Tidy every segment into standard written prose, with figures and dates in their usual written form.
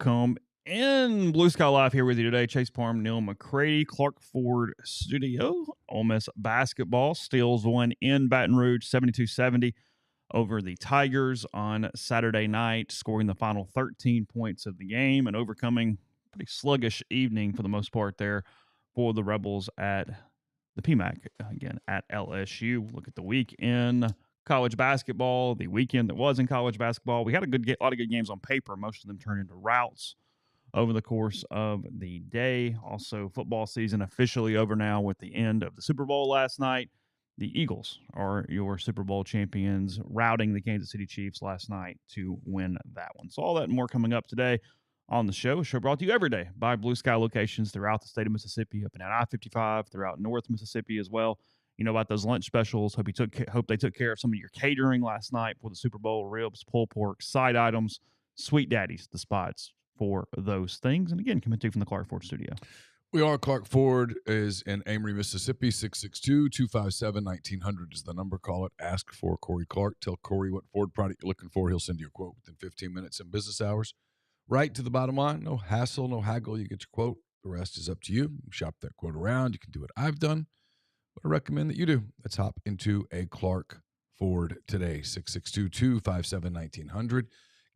welcome. In Blue Sky Live here with you today, Chase Parham, Neal, McCready, Clark Ford Studio. Ole Miss basketball steals one in Baton Rouge, 72-70 over the Tigers on Saturday night, scoring the final 13 points of the game and overcoming a pretty sluggish evening for the most part there for the Rebels at the PMAC, again, at LSU. Look at the week in college basketball, the weekend that was in college basketball. We had a lot of good games on paper. Most of them turned into routes over the course of the day. Also, football season officially over now with the end of the Super Bowl last night. The Eagles are your Super Bowl champions, routing the Kansas City Chiefs last night to win that one. So all that and more coming up today on the show. A show brought to you every day by Blue Sky locations throughout the state of Mississippi, up and down I-55, throughout North Mississippi as well. You know about those lunch specials. Hope they took care of some of your catering last night for the Super Bowl. Ribs, pulled pork, side items, Sweet Daddies, the spots for those things. And again, coming to you from the Clark Ford Studio. We are. Clark Ford is in Amory, Mississippi. 662-257-1900 is the number. Call it. Ask for Corey Clark. Tell Corey what Ford product you're looking for. He'll send you a quote within 15 minutes in business hours. Right to the bottom line. No hassle, no haggle. You get your quote. The rest is up to you. You shop that quote around. You can do what I've done. But I recommend that you do. Let's hop into a Clark Ford today. 662-257-1900.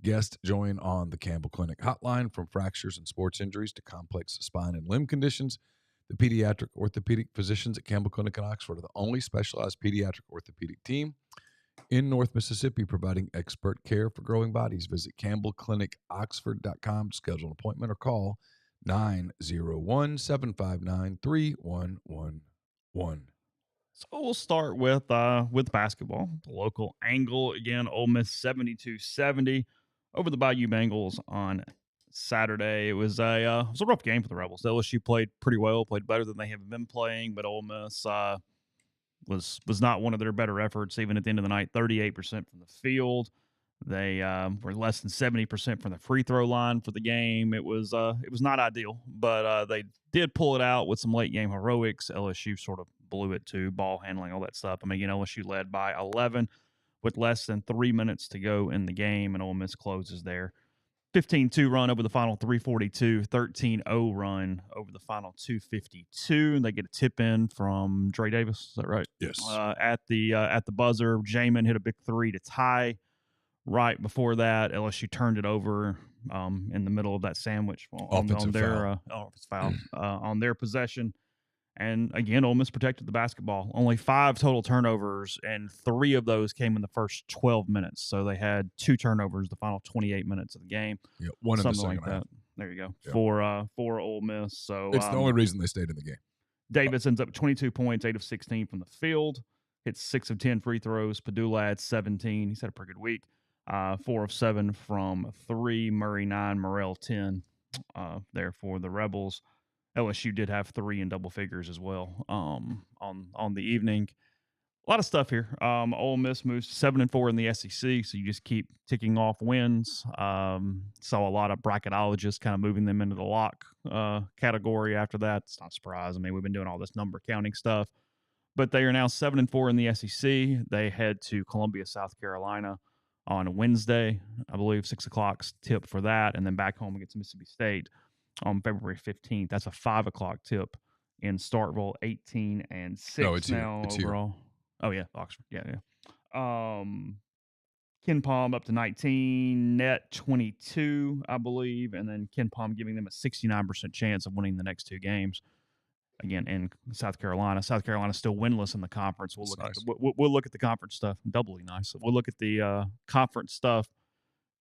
Guests join on the Campbell Clinic hotline. From fractures and sports injuries to complex spine and limb conditions, the pediatric orthopedic physicians at Campbell Clinic in Oxford are the only specialized pediatric orthopedic team in North Mississippi, providing expert care for growing bodies. Visit campbellclinicoxford.com to schedule an appointment or call 901-759-3111. So we'll start with basketball. The local angle again. Ole Miss 72-70 over the Bayou Bengals on Saturday. It was a rough game for the Rebels. LSU played pretty well, played better than they have been playing, but Ole Miss was not one of their better efforts. Even at the end of the night, 38% from the field. They were less than 70% from the free throw line for the game. It was not ideal, but they did pull it out with some late game heroics. LSU sort of blew it too, ball handling, all that stuff. I mean, LSU led by 11 with less than 3 minutes to go in the game, and Ole Miss closes there. 15-2 run over the final 342, 13-0 run over the final 252, and they get a tip in from Dre Davis. Is that right? Yes. At the buzzer, Jamin hit a big three to tie. Right before that, LSU turned it over in the middle of that sandwich on their possession. And again, Ole Miss protected the basketball. Only 5 total turnovers, and 3 of those came in the first 12 minutes. So they had 2 turnovers the final 28 minutes of the game. Yeah, one in the second like half. That. There you go. Yeah. For Ole Miss. So it's the only reason they stayed in the game. Davis ends up with 22 points, 8 of 16 from the field, hits 6 of 10 free throws. Padula had 17. He's had a pretty good week. 4 of 7 from 3. Murray 9. Morrell 10. There for the Rebels. LSU did have 3 in double figures as well on the evening. A lot of stuff here. Ole Miss moves to 7-4 in the SEC, so you just keep ticking off wins. Saw a lot of bracketologists kind of moving them into the lock category after that. It's not a surprise. I mean, we've been doing all this number counting stuff. But they are now 7-4 in the SEC. They head to Columbia, South Carolina on Wednesday. I believe 6 o'clock's tip for that, and then back home against Mississippi State on February 15th. That's a 5 o'clock tip in Starkville, 18-6 no, it's now it's overall. Here. Oh, yeah, Oxford. Yeah. Ken Palm up to 19, net 22, I believe, and then Ken Palm giving them a 69% chance of winning the next 2 games. Again, in South Carolina. South Carolina's still winless in the conference. We'll look at the conference stuff. Doubly nice. We'll look at the conference stuff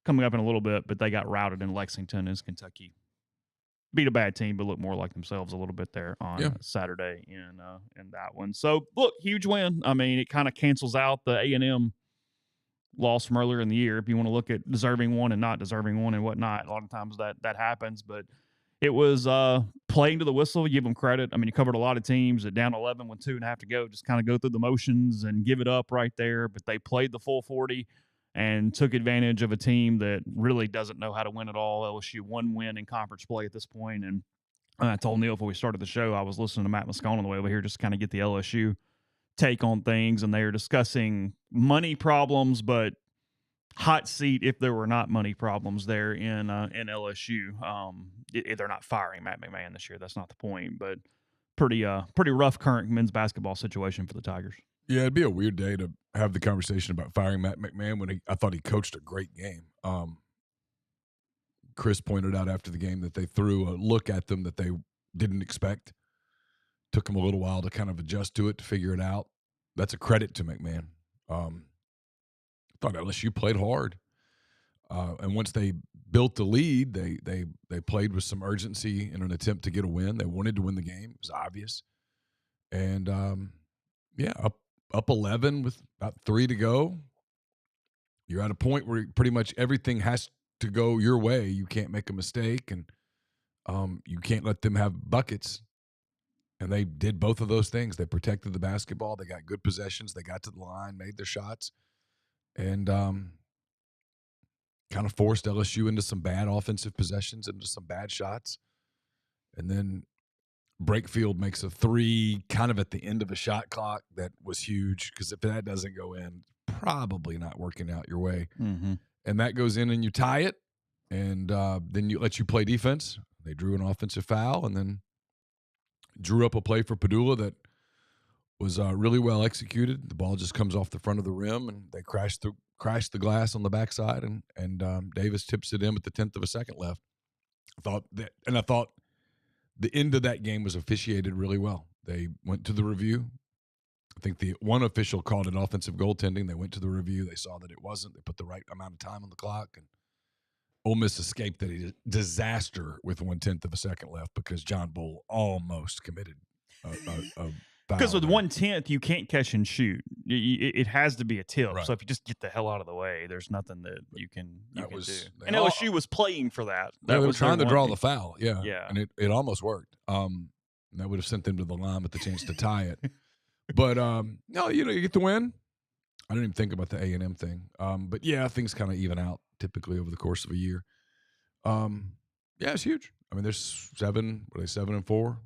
coming up in a little bit, but they got routed in Lexington as Kentucky beat a bad team, but look more like themselves a little bit there on Saturday in that one. So, look, huge win. I mean, it kind of cancels out the A&M loss from earlier in the year. If you want to look at deserving one and not deserving one and whatnot, a lot of times that happens. But it was playing to the whistle. Give them credit. I mean, you covered a lot of teams at down 11 with 2.5 to go, just kind of go through the motions and give it up right there. But they played the full 40. And took advantage of a team that really doesn't know how to win at all. LSU one win in conference play at this point. And I told Neal before we started the show, I was listening to Matt Moscone on the way over here just to kind of get the LSU take on things. And they were discussing money problems, but hot seat if there were not money problems there in LSU. They're not firing Matt McMahon this year. That's not the point, but pretty rough current men's basketball situation for the Tigers. Yeah, it'd be a weird day to have the conversation about firing Matt McMahon when I thought he coached a great game. Chris pointed out after the game that they threw a look at them that they didn't expect. Took him a little while to kind of adjust to it, to figure it out. That's a credit to McMahon. I thought LSU played hard. And once they built the lead, they played with some urgency in an attempt to get a win. They wanted to win the game. It was obvious. And, up 11 with about 3 to go. You're at a point where pretty much everything has to go your way. You can't make a mistake, and you can't let them have buckets. And they did both of those things. They protected the basketball. They got good possessions. They got to the line, made their shots, and kind of forced LSU into some bad offensive possessions, into some bad shots. And then Brakefield makes a 3 kind of at the end of a shot clock that was huge, because if that doesn't go in, probably not working out your way. Mm-hmm. And that goes in and you tie it, and then you let you play defense. They drew an offensive foul and then drew up a play for Padula that was really well executed. The ball just comes off the front of the rim, and they crash the glass on the backside, and Davis tips it in with the 10th of a second left. I thought the end of that game was officiated really well. They went to the review. I think the one official called it offensive goaltending. They went to the review. They saw that it wasn't. They put the right amount of time on the clock, and Ole Miss escaped that disaster with 1/10 of a second left because John Bull almost committed a foul. Because with 1/10, you can't catch and shoot. It has to be a tip. Right. So if you just get the hell out of the way, there's nothing that you can do. And all, LSU was playing for that. They were trying to draw thing. the foul, yeah. Yeah. And it almost worked. That would have sent them to the line with the chance to tie it. But, no, you get the win. I didn't even think about the A&M thing. But, yeah, things kind of even out typically over the course of a year. Yeah, it's huge. I mean, there's 7-4?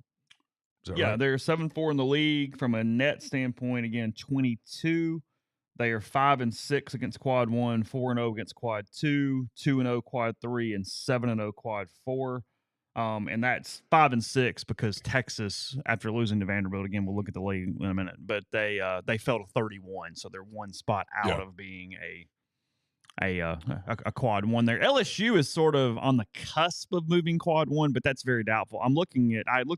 Yeah, right? they're 7-4 in the league. From a net standpoint, again, 22. They are 5-6 against quad 1, 4-0 against quad 2, 2-0 quad 3, and 7-0 quad 4. And that's 5-6 because Texas, after losing to Vanderbilt, again, we'll look at the league in a minute, but they fell to 31, so they're one spot out of being a quad 1 there. LSU is sort of on the cusp of moving quad 1, but that's very doubtful. I looked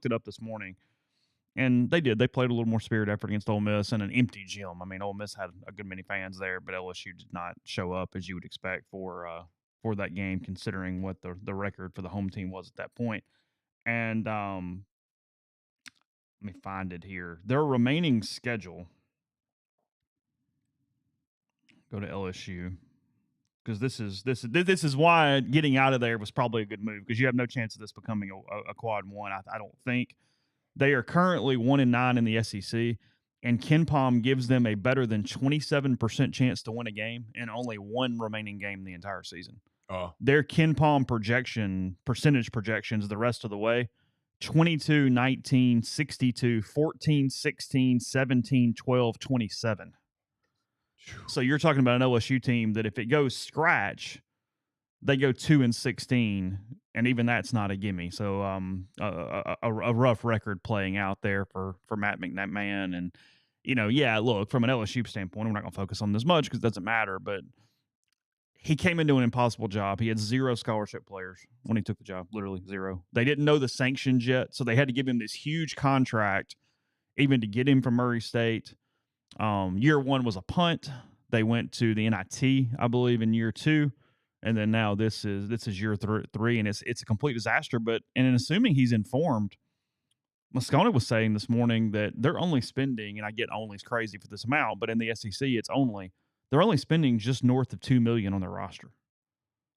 it up this morning, and they played a little more spirit effort against Ole Miss in an empty gym. I mean, Ole Miss had a good many fans there, but LSU did not show up as you would expect for that game, considering what the record for the home team was at that point. And let me find it here. Their remaining schedule. Go to LSU. Because this is why getting out of there was probably a good move, because you have no chance of this becoming a quad 1. I don't think. They are currently 1-9 in the SEC, and KenPom gives them a better than 27% chance to win a game and only one remaining game the entire season. Their KenPom percentage projections the rest of the way: 22, 19, 62, 14, 16, 17, 12, 27. So you're talking about an LSU team that if it goes scratch, they go 2-16, and even that's not a gimme. So a rough record playing out there for Matt McMahon. And, look, from an LSU standpoint, we're not going to focus on this much because it doesn't matter, but he came into an impossible job. He had 0 scholarship players when he took the job, literally 0. They didn't know the sanctions yet, so they had to give him this huge contract even to get him from Murray State. Year 1 was a punt. They went to the NIT, I believe, in year 2. And then now this is year 3, and it's a complete disaster. But in assuming he's informed, Moscona was saying this morning that they're only spending, and I get only is crazy for this amount, but in the SEC they're only spending just north of $2 million on their roster.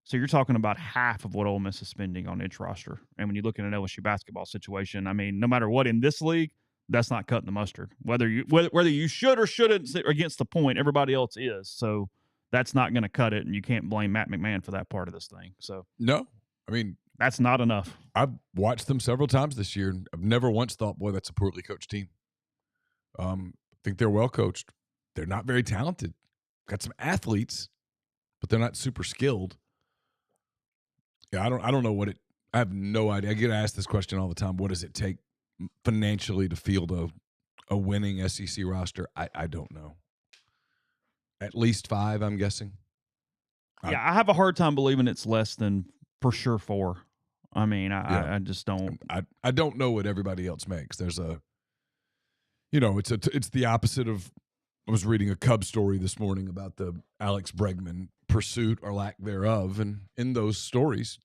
So you're talking about half of what Ole Miss is spending on its roster. And when you look at an LSU basketball situation, I mean, no matter what in this league, that's not cutting the mustard. Whether you should or shouldn't against the point, everybody else is. So that's not going to cut it, and you can't blame Matt McMahon for that part of this thing. So no, I mean, that's not enough. I've watched them several times this year, and I've never once thought, boy, that's a poorly coached team. I think they're well coached. They're not very talented. Got some athletes, but they're not super skilled. Yeah, I don't know what it. I have no idea. I get asked this question all the time. What does it take financially to field a winning SEC roster? I don't know. At least 5, I'm guessing. Yeah, I have a hard time believing it's less than for sure 4. I mean, I just don't. I don't know what everybody else makes. There's a, it's the opposite of. I was reading a Cubs story this morning about the Alex Bregman pursuit or lack thereof, and in those stories,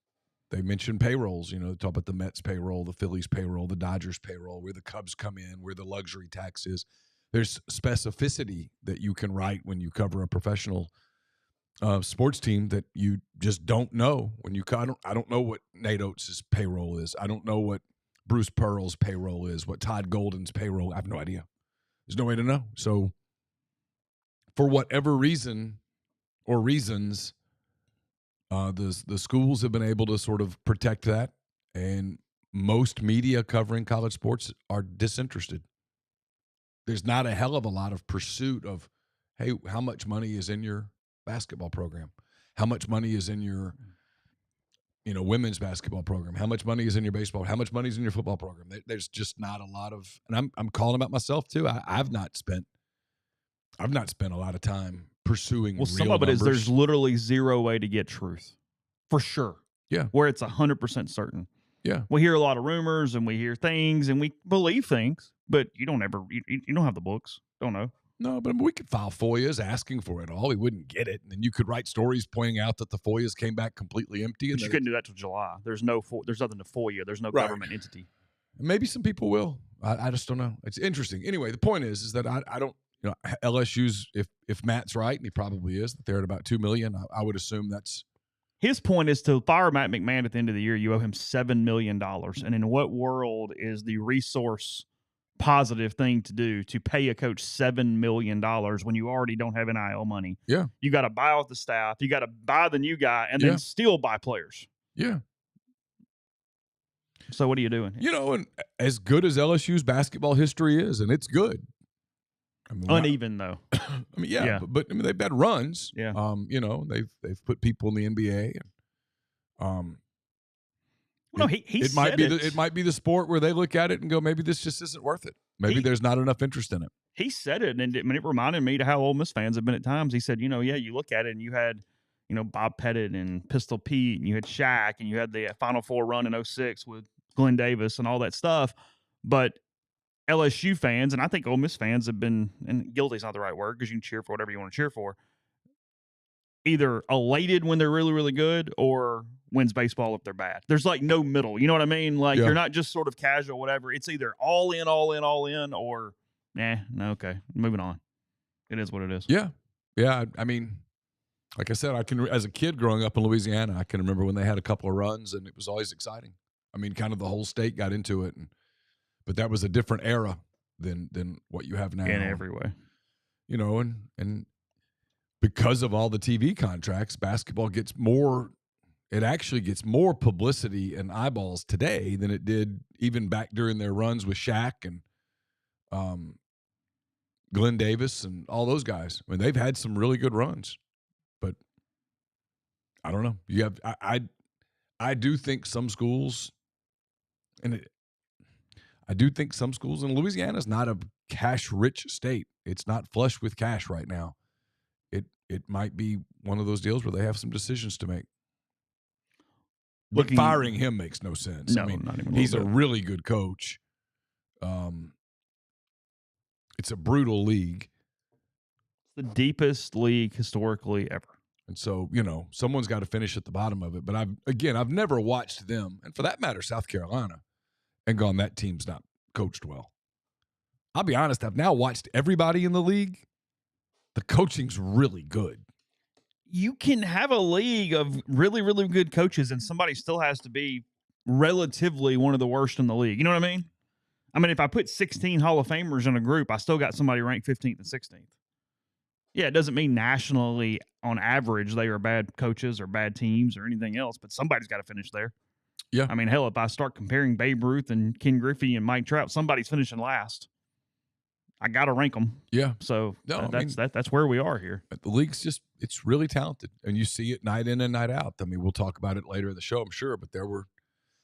they mention payrolls. They talk about the Mets payroll, the Phillies payroll, the Dodgers payroll, where the Cubs come in, where the luxury tax is. There's specificity that you can write when you cover a professional sports team that you just don't know. I don't know what Nate Oates' payroll is. I don't know what Bruce Pearl's payroll is, what Todd Golden's payroll. I have no idea. There's no way to know. So for whatever reason or reasons, the schools have been able to sort of protect that, and most media covering college sports are disinterested. There's not a hell of a lot of pursuit of, hey, how much money is in your basketball program? How much money is in your, women's basketball program? How much money is in your baseball? How much money is in your football program? There's just not a lot of, and I'm calling about myself too. I've not spent a lot of time pursuing. Well, some of it is there's literally zero way to get truth, for sure. Yeah, where it's 100% certain. Yeah, we hear a lot of rumors and we hear things and we believe things, but you don't have the books. Don't know. No, but we could file FOIAs asking for it all. We wouldn't get it, and then you could write stories pointing out that the FOIAs came back completely empty. But you couldn't do that till July. There's nothing to FOIA. There's no government entity. Maybe some people will. I just don't know. It's interesting. Anyway, the point is that I don't. LSU's if Matt's right, and he probably is, that they're at about $2 million. I would assume that's. His point is to fire Matt McMahon at the end of the year, you owe him $7 million. And in what world is the resource positive thing to do to pay a coach $7 million when you already don't have NIL money? Yeah. You got to buy off the staff. You got to buy the new guy and then still buy players. Yeah. So what are you doing? And as good as LSU's basketball history is, and it's good. Uneven though. But they've had runs. Yeah. They've put people in the NBA. It might be the sport where they look at it and go, maybe this just isn't worth it. Maybe there's not enough interest in it. He said it, and it reminded me to how Ole Miss fans have been at times. He said, you look at it and you had, Bob Pettit and Pistol Pete, and you had Shaq, and you had the Final Four run in 2006 with Glenn Davis and all that stuff, but LSU fans, and I think Ole Miss fans have been, and guilty is not the right word because you can cheer for whatever you want to cheer for, either elated when they're really, really good or wins baseball if they're bad. There's like no middle. You know what I mean? Like you're not just sort of casual, whatever. It's either all in, or okay, moving on. It is what it is. Yeah. Yeah. I mean, like I said, as a kid growing up in Louisiana, I can remember when they had a couple of runs and it was always exciting. I mean, kind of the whole state got into it, but that was a different era than what you have now. In every way. And because of all the TV contracts, basketball actually gets more publicity and eyeballs today than it did even back during their runs with Shaq and Glenn Davis and all those guys. I mean, they've had some really good runs, but I don't know. I do think some schools, and Louisiana is not a cash-rich state. It's not flush with cash right now. It might be one of those deals where they have some decisions to make. But firing him makes no sense. No, I mean, not even he's a really good coach. It's a brutal league. It's the deepest league historically ever. And so, someone's got to finish at the bottom of it. But I've never watched them, and for that matter, South Carolina, and gone, that team's not coached well. I'll be honest, I've now watched everybody in the league. The coaching's really good. You can have a league of really, really good coaches, and somebody still has to be relatively one of the worst in the league. You know what I mean? I mean, if I put 16 Hall of Famers in a group, I still got somebody ranked 15th and 16th. Yeah, it doesn't mean nationally, on average, they are bad coaches or bad teams or anything else, but somebody's got to finish there. Yeah. I mean, hell, if I start comparing Babe Ruth and Ken Griffey and Mike Trout, somebody's finishing last. I got to rank them. Yeah. So No, that's where we are here. The league's just, it's really talented. And you see it night in and night out. I mean, we'll talk about it later in the show, I'm sure, but there were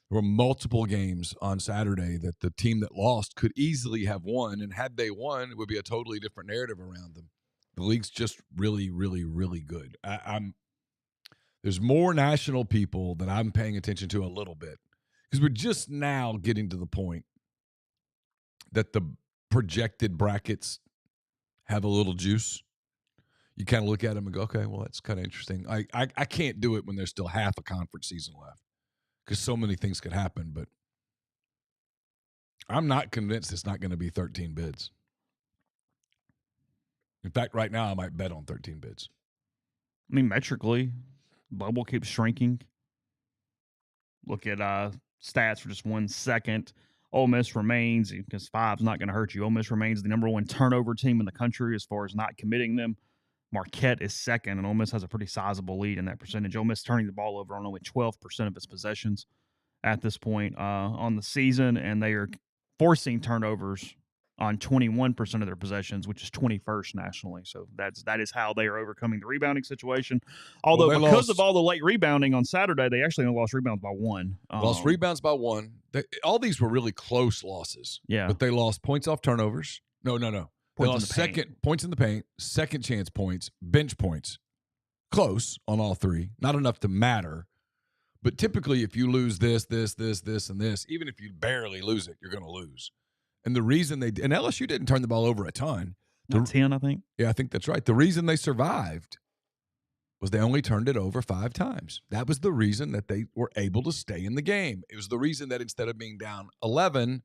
multiple games on Saturday that the team that lost could easily have won. And had they won, it would be a totally different narrative around them. The league's just really, really, really good. There's more national people that I'm paying attention to a little bit because we're just now getting to the point that the projected brackets have a little juice. You kind of look at them and go, okay, well, that's kind of interesting. I can't do it when there's still half a conference season left because so many things could happen, but I'm not convinced it's not going to be 13 bids. In fact, right now I might bet on 13 bids. I mean, metrically, bubble keeps shrinking. Look at stats for just 1 second. Ole Miss remains, because 5's not going to hurt you, Ole Miss remains the number 1 turnover team in the country as far as not committing them. Marquette is second, and Ole Miss has a pretty sizable lead in that percentage. Ole Miss turning the ball over on only 12% of its possessions at this point on the season, and they are forcing turnovers on 21% of their possessions, which is 21st nationally. So that is how they are overcoming the rebounding situation. Although because of all the late rebounding on Saturday, they actually only lost rebounds by 1. Lost rebounds by 1. All these were really close losses. Yeah. But they lost points off turnovers. No. They lost points in the paint, second chance points, bench points. Close on all 3. Not enough to matter. But typically if you lose this, and this, even if you barely lose it, you're going to lose. And the reason and LSU didn't turn the ball over a ton. 10, I think. Yeah, I think that's right. The reason they survived was they only turned it over 5 times. That was the reason that they were able to stay in the game. It was the reason that instead of being down 11,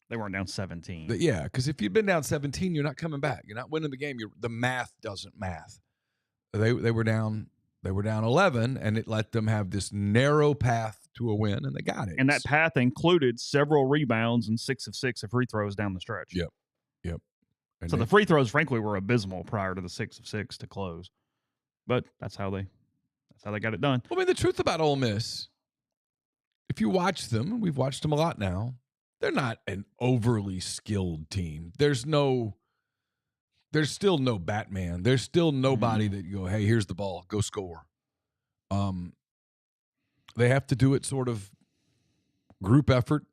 they weren't down 17. Yeah, because if you'd been down 17, you're not coming back. You're not winning the game. The math doesn't math. They were down 11, and it let them have this narrow path to a win, and they got it. And that path included several rebounds and 6 of 6 of free throws down the stretch. Yep. So the free throws, frankly, were abysmal prior to the 6 of 6 to close. But that's how they got it done. Well, I mean, the truth about Ole Miss, if you watch them, and we've watched them a lot now, they're not an overly skilled team. There's still no Batman. There's still nobody that you go, hey, here's the ball, go score. They have to do it sort of group effort.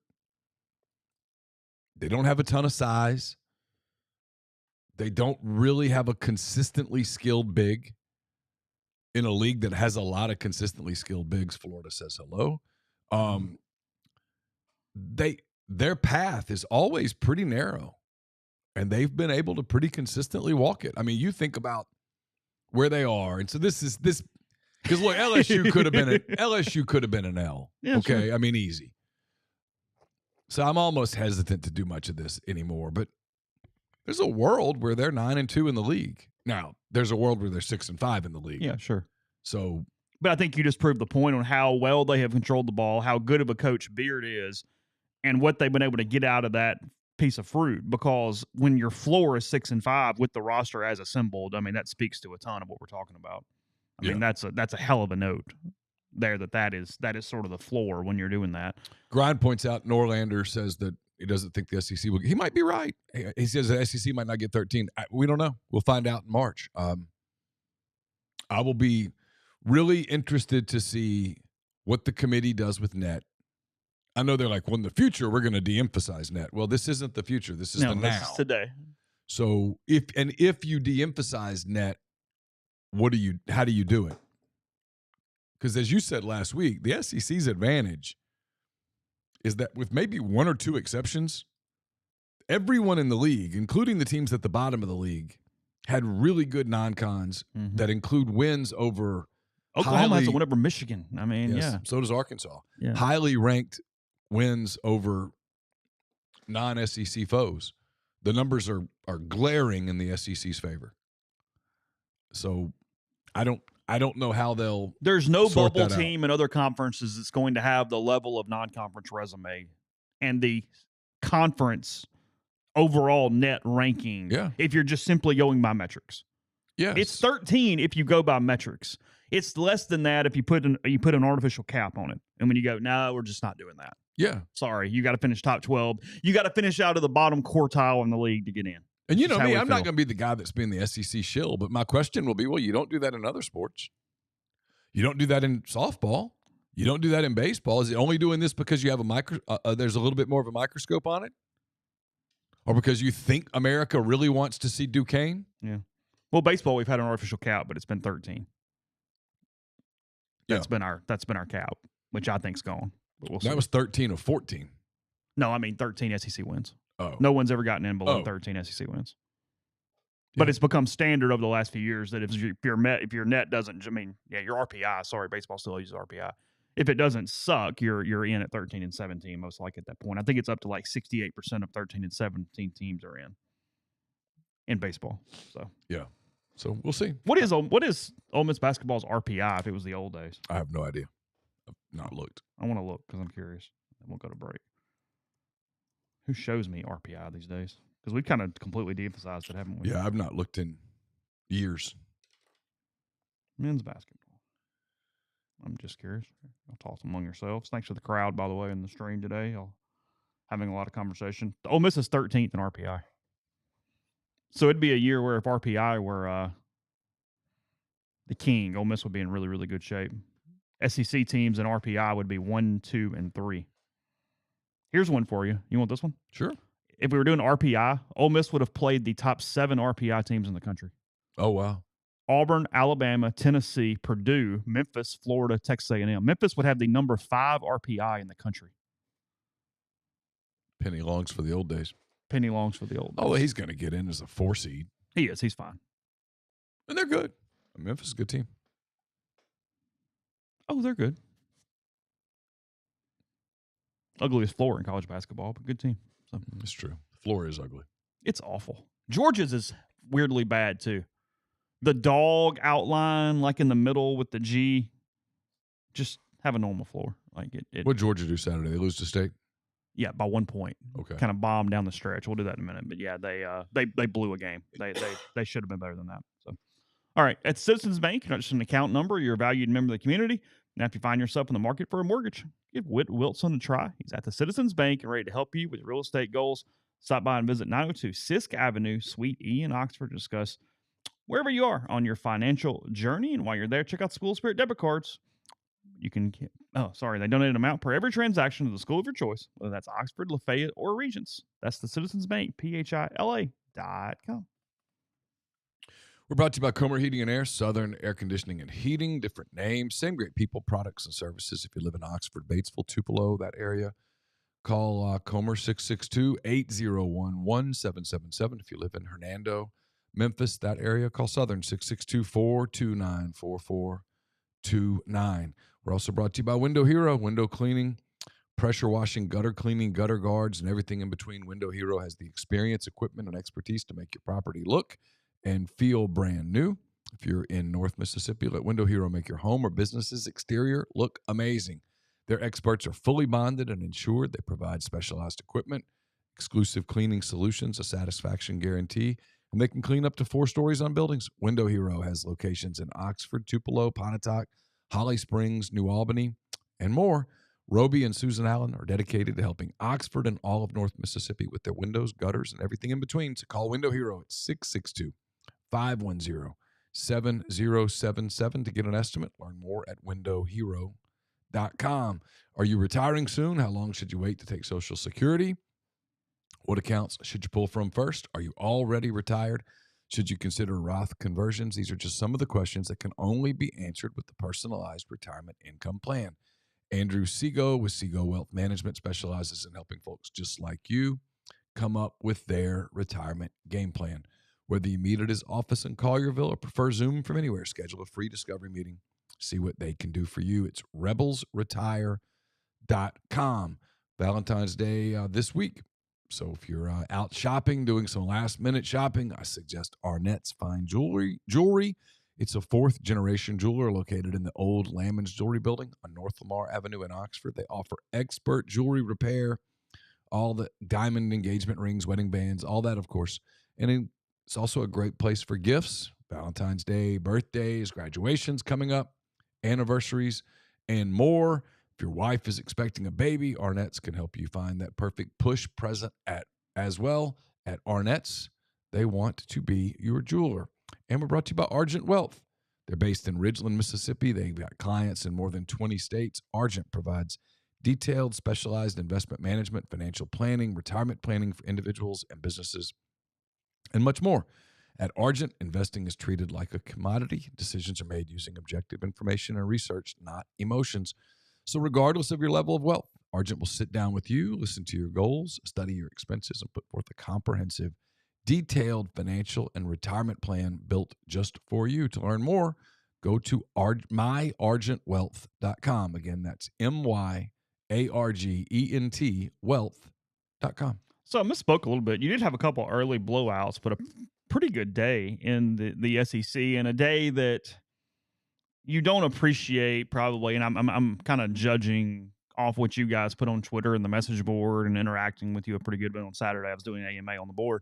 They don't have a ton of size. They don't really have a consistently skilled big. In a league that has a lot of consistently skilled bigs, Florida says hello. Their path is always pretty narrow, and they've been able to pretty consistently walk it. I mean, you think about where they are, and so this because look, LSU could have been an L. Yeah, okay, sure. I mean, easy. So I'm almost hesitant to do much of this anymore, but there's a world where they're 9-2 in the league. Now, there's a world where they're 6-5 in the league. Yeah, sure. So, but I think you just proved the point on how well they have controlled the ball, how good of a coach Beard is, and what they've been able to get out of that piece of fruit. Because when your floor is 6-5 with the roster as assembled, I mean, that speaks to a ton of what we're talking about. I mean, that's a hell of a note there. That is sort of the floor when you're doing that. Grind points out Norlander says that he doesn't think the SEC will. He might be right. He says the SEC might not get 13. We don't know. We'll find out in March. I will be really interested to see what the committee does with net. I know they're like, well, in the future, we're going to de-emphasize net. Well, this isn't the future. This is the now. This is today. So if you de-emphasize net, how do you do it? Because as you said last week, the SEC's advantage is that with maybe 1 or 2 exceptions, everyone in the league, including the teams at the bottom of the league, had really good non-cons that include wins over Oklahoma has a win over Michigan. I mean, yes, yeah. So does Arkansas. Yeah. Highly ranked wins over non-SEC foes. The numbers are glaring in the SEC's favor. So I don't know how they'll. There's no bubble team in other conferences that's going to have the level of non-conference resume and the conference overall net ranking. Yeah. If you're just simply going by metrics. Yes. It's 13 if you go by metrics. It's less than that if you put an artificial cap on it. And when you go, no, we're just not doing that. Yeah. Sorry, you got to finish top 12. You got to finish out of the bottom quartile in the league to get in. And you know me, I'm not going to be the guy that's being the SEC shill, but my question will be, well, you don't do that in other sports. You don't do that in softball. You don't do that in baseball. Is it only doing this because you have there's a little bit more of a microscope on it? Or because you think America really wants to see Duquesne? Yeah. Well, baseball, we've had an artificial cap, but it's been 13. That's been our cap, which I think's gone. But we'll see. That was 13 of 14. No, I mean 13 SEC wins. Oh. No one's ever gotten in below 13 SEC wins. But it's become standard over the last few years that if your net doesn't, your RPI. Sorry, baseball still uses RPI. If it doesn't suck, you're in at 13 and 17 most likely at that point. I think it's up to like 68% of 13 and 17 teams are in baseball. So yeah. So we'll see. What is Ole Miss basketball's RPI if it was the old days? I have no idea. I've not looked. I want to look because I'm curious. And we'll go to break. Who shows me RPI these days? Because we've kind of completely de-emphasized it, haven't we? Yeah, I've not looked in years. Men's basketball. I'm just curious. I'll toss among yourselves. Thanks for the crowd, by the way, in the stream today. Having a lot of conversation. The Ole Miss is 13th in RPI. So it'd be a year where if RPI were the king, Ole Miss would be in really, really good shape. SEC teams in RPI would be 1, 2, and 3. Here's one for you. You want this one? Sure. If we were doing RPI, Ole Miss would have played the top 7 RPI teams in the country. Oh, wow. Auburn, Alabama, Tennessee, Purdue, Memphis, Florida, Texas A&M. Memphis would have the number 5 RPI in the country. Penny longs for the old days. Penny longs for the old days. Oh, he's going to get in as a 4 seed. He is. He's fine. And they're good. Memphis is a good team. Oh, they're good. Ugliest floor in college basketball, but good team. So. It's true. The floor is ugly. It's awful. Georgia's is weirdly bad, too. The dog outline, like in the middle with the G, just have a normal floor. Like it. What did Georgia do Saturday? They lose to State? Yeah, by 1 point. Okay. Kind of bombed down the stretch. We'll do that in a minute. But yeah, they blew a game. They should have been better than that. So, all right. At Citizens Bank, you're not just an account number. You're a valued member of the community. Now, if you find yourself in the market for a mortgage, give Whit Wilson a try. He's at the Citizens Bank and ready to help you with your real estate goals. Stop by and visit 902 Sisk Avenue, Suite E in Oxford to discuss wherever you are on your financial journey. And while you're there, check out the School Spirit debit cards. You can they donate an amount per every transaction to the school of your choice, whether that's Oxford, Lafayette, or Regents. That's the Citizens Bank, PHILA.com. We're brought to you by Comer Heating and Air, Southern Air Conditioning and Heating, different names, same great people, products, and services. If you live in Oxford, Batesville, Tupelo, that area, call Comer 662-801-1777. If you live in Hernando, Memphis, that area, call Southern 662-429-4429. We're also brought to you by Window Hero, window cleaning, pressure washing, gutter cleaning, gutter guards, and everything in between. Window Hero has the experience, equipment, and expertise to make your property look and feel brand new. If you're in North Mississippi, let Window Hero make your home or business's exterior look amazing. Their experts are fully bonded and insured. They provide specialized equipment, exclusive cleaning solutions, a satisfaction guarantee, and they can clean up to 4 stories on buildings. Window Hero has locations in Oxford, Tupelo, Pontotoc, Holly Springs, New Albany, and more. Roby and Susan Allen are dedicated to helping Oxford and all of North Mississippi with their windows, gutters, and everything in between. So call Window Hero at 662-510-7077 to get an estimate. Learn more at windowhero.com. Are you retiring soon? How long should you wait to take Social Security? What accounts should you pull from first? Are you already retired? Should you consider Roth conversions? These are just some of the questions that can only be answered with the personalized retirement income plan. Andrew Sego with Sego Wealth Management specializes in helping folks just like you come up with their retirement game plan. Whether you meet at his office in Collierville or prefer Zoom from anywhere, schedule a free discovery meeting. See what they can do for you. It's rebelsretire.com. Valentine's Day this week. So if you're out shopping, doing some last-minute shopping, I suggest Arnett's Fine Jewelry. It's a 4th-generation jeweler located in the old Lammon's Jewelry Building on North Lamar Avenue in Oxford. They offer expert jewelry repair, all the diamond engagement rings, wedding bands, all that, of course. And it's also a great place for gifts, Valentine's Day, birthdays, graduations coming up, anniversaries, and more. If your wife is expecting a baby, Arnett's can help you find that perfect push present as well. At Arnett's, they want to be your jeweler. And we're brought to you by Argent Wealth. They're based in Ridgeland, Mississippi. They've got clients in more than 20 states. Argent provides detailed, specialized investment management, financial planning, retirement planning for individuals and businesses, and much more. At Argent, investing is treated like a commodity. Decisions are made using objective information and research, not emotions. So regardless of your level of wealth, Argent will sit down with you, listen to your goals, study your expenses, and put forth a comprehensive, detailed financial and retirement plan built just for you. To learn more, go to myargentwealth.com. Again, that's MYARGENT wealth.com. So I misspoke a little bit. You did have a couple early blowouts, but a pretty good day in the SEC, and a day that you don't appreciate probably. And I'm kind of judging off what you guys put on Twitter and the message board and interacting with you a pretty good bit on Saturday. I was doing AMA on the board,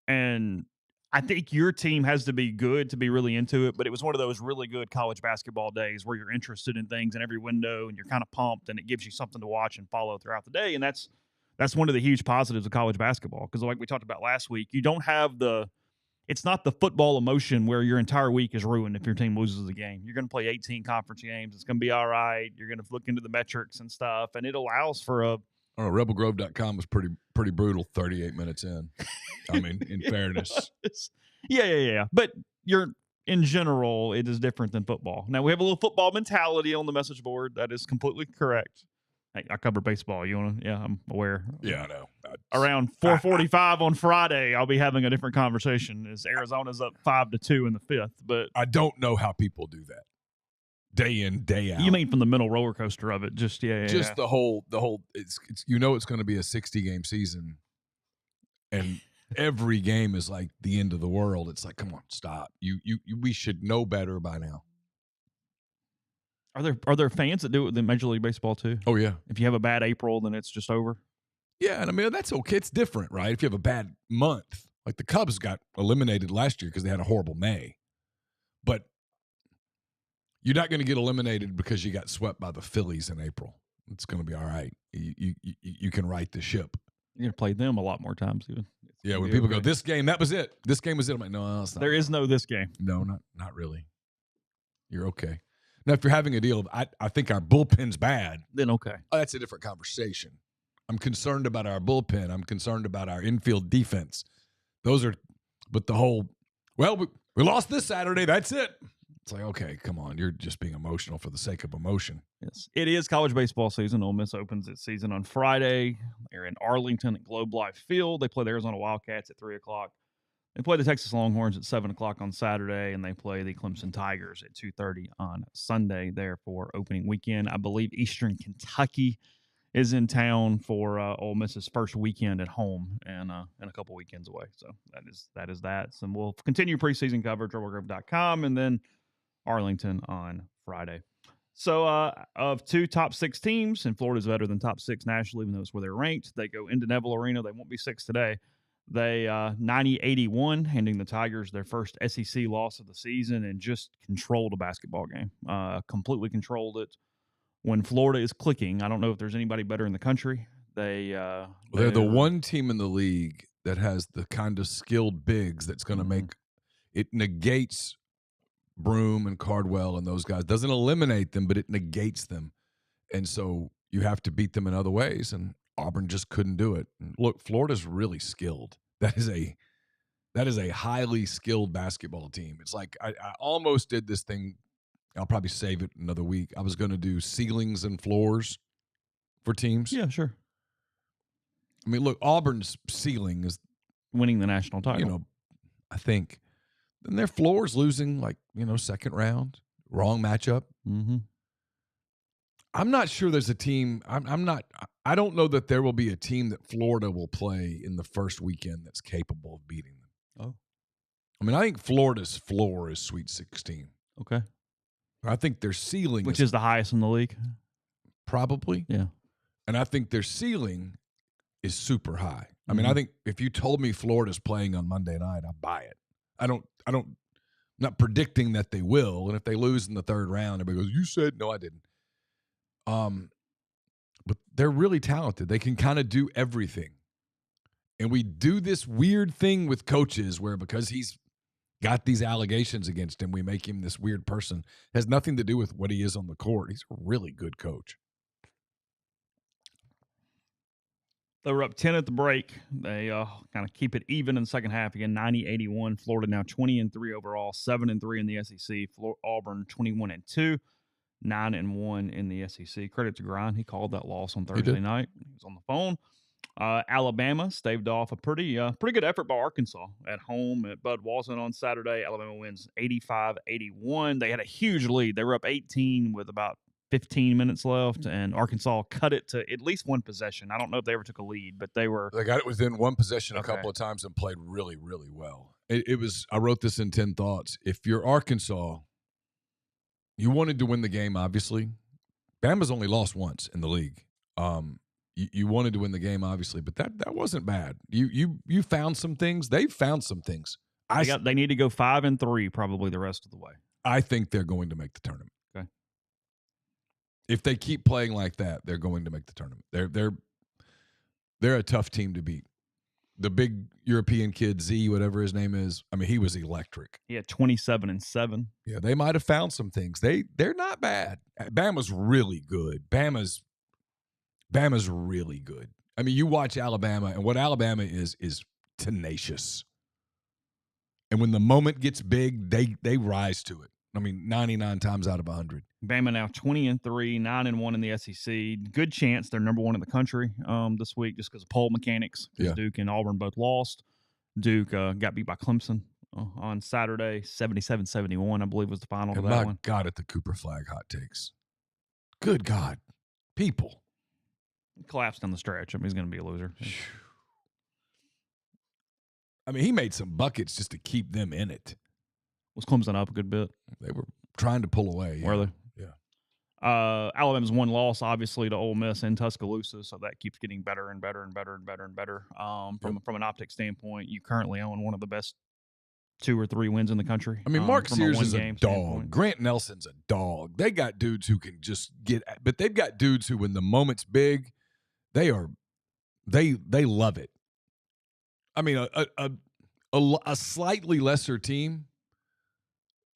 and I think your team has to be good to be really into it, but it was one of those really good college basketball days where you're interested in things in every window and you're kind of pumped, and it gives you something to watch and follow throughout the day. And that's one of the huge positives of college basketball, because like we talked about last week, you don't have it's not the football emotion where your entire week is ruined if your team loses the game. You're going to play 18 conference games. It's going to be all right. You're going to look into the metrics and stuff, and it allows for a RebelGrove.com was pretty brutal 38 minutes in. I mean, in fairness. Yeah. But in general, it is different than football. Now, we have a little football mentality on the message board. That is completely correct. Hey, I cover baseball. You want to? Yeah, I'm aware. Yeah, I know. Around 4:45 on Friday, I'll be having a different conversation as Arizona's up 5-2 in the fifth. But I don't know how people do that day in, day out. You mean from the mental roller coaster of it? Just the whole. It's it's going to be a 60-game season, and every game is like the end of the world. It's like, come on, stop. We should know better by now. Are there fans that do it in Major League Baseball too? Oh, yeah. If you have a bad April, then it's just over? Yeah, and I mean, that's okay. It's different, right? If you have a bad month, like the Cubs got eliminated last year because they had a horrible May. But you're not going to get eliminated because you got swept by the Phillies in April. It's going to be all right. You can right the ship. You're going to play them a lot more times even. Yeah, when people go, this game, that was it. This game was it. I'm like, no, it's not. There is no this game. No, not really. You're okay. Now, if you're having a deal of, I think our bullpen's bad, then okay. Oh, that's a different conversation. I'm concerned about our bullpen. I'm concerned about our infield defense. But the whole, well, we lost this Saturday. That's it. It's like, okay, come on. You're just being emotional for the sake of emotion. Yes. It is college baseball season. Ole Miss opens its season on Friday. They're in Arlington at Globe Life Field. They play the Arizona Wildcats at 3 o'clock. They play the Texas Longhorns at 7 o'clock on Saturday, and they play the Clemson Tigers at 2:30 on Sunday there for opening weekend. I believe Eastern Kentucky is in town for Ole Miss's first weekend at home and a couple weekends away. So that is that. So we'll continue preseason coverage, RebelGrove.com, and then Arlington on Friday. So of two top 6 teams, and Florida's better than top 6 nationally, even though it's where they're ranked, they go into Neville Arena. They won't be 6 today. They 90-81, handing the Tigers their first SEC loss of the season, and just controlled a basketball game. Completely controlled it. When Florida is clicking, I don't know if there's anybody better in the country. They're the one team in the league that has the kind of skilled bigs that's going to make it negates Broome and Cardwell and those guys. Doesn't eliminate them, but it negates them. And so you have to beat them in other ways, and Auburn just couldn't do it. And look, Florida's really skilled. That is a highly skilled basketball team. It's like I almost did this thing. I'll probably save it another week. I was going to do ceilings and floors for teams. Yeah, sure. I mean, look, Auburn's ceiling is winning the national title. You know, I think. And their floor's losing, second round, wrong matchup. Mm-hmm. I'm not sure there's a team. I don't know that there will be a team that Florida will play in the first weekend that's capable of beating them. Oh. I mean, I think Florida's floor is Sweet 16. Okay. I think their ceiling Which is the highest in the league? Probably. Yeah. And I think their ceiling is super high. I mean, I think if you told me Florida's playing on Monday night, I'd buy it. I'm not predicting that they will. And if they lose in the third round, everybody goes, you said, no, I didn't. But they're really talented. They can kind of do everything. And we do this weird thing with coaches where because he's got these allegations against him, we make him this weird person. It has nothing to do with what he is on the court. He's a really good coach. They were up 10 at the break. They kind of keep it even in the second half again. 90-81. Florida now 20-3 overall, 7-3 in the SEC. Auburn 21-2, 9-1 in the SEC. Credit to Grind. He called that loss on Thursday night. He was on the phone. Alabama staved off a pretty good effort by Arkansas at home at Bud Walton on Saturday. Alabama wins 85-81. They had a huge lead. They were up 18 with about 15 minutes left, and Arkansas cut it to at least one possession. I don't know if they ever took a lead, but they got it within one possession a couple of times and played really, really well. It was. I wrote this in 10 thoughts. If you're Arkansas, you wanted to win the game, obviously. Bama's only lost once in the league. You wanted to win the game, obviously, but that wasn't bad. You found some things. They've found some things. They need to go 5-3 probably the rest of the way. I think they're going to make the tournament. Okay. If they keep playing like that, they're going to make the tournament. They're a tough team to beat. The big European kid, Z, whatever his name is, I mean, he was electric. He had 27-7. Yeah, they might have found some things. They're not bad. Bama's really good. Bama's really good. I mean, you watch Alabama, and what Alabama is tenacious. And when the moment gets big, they rise to it. I mean, 99 times out of 100. Bama now 20-3, 9-1 in the SEC. Good chance they're number one in the country this week just because of poll mechanics. Because Duke and Auburn both lost. Duke got beat by Clemson on Saturday, 77-71, I believe was the final to that one. My God, at the Cooper Flag hot takes. Good God. People. Collapsed down the stretch. I mean, he's going to be a loser. I mean, he made some buckets just to keep them in it. Was Clemson up a good bit? They were trying to pull away. Were they? Yeah. Alabama's one loss, obviously, to Ole Miss in Tuscaloosa, so that keeps getting better and better. From an optic standpoint, you currently own one of the best 2 or 3 wins in the country. I mean, Mark Sears is a dog. Standpoint. Grant Nelson's a dog. They got dudes who can just but they've got dudes who, when the moment's big, they love it. I mean, a slightly lesser team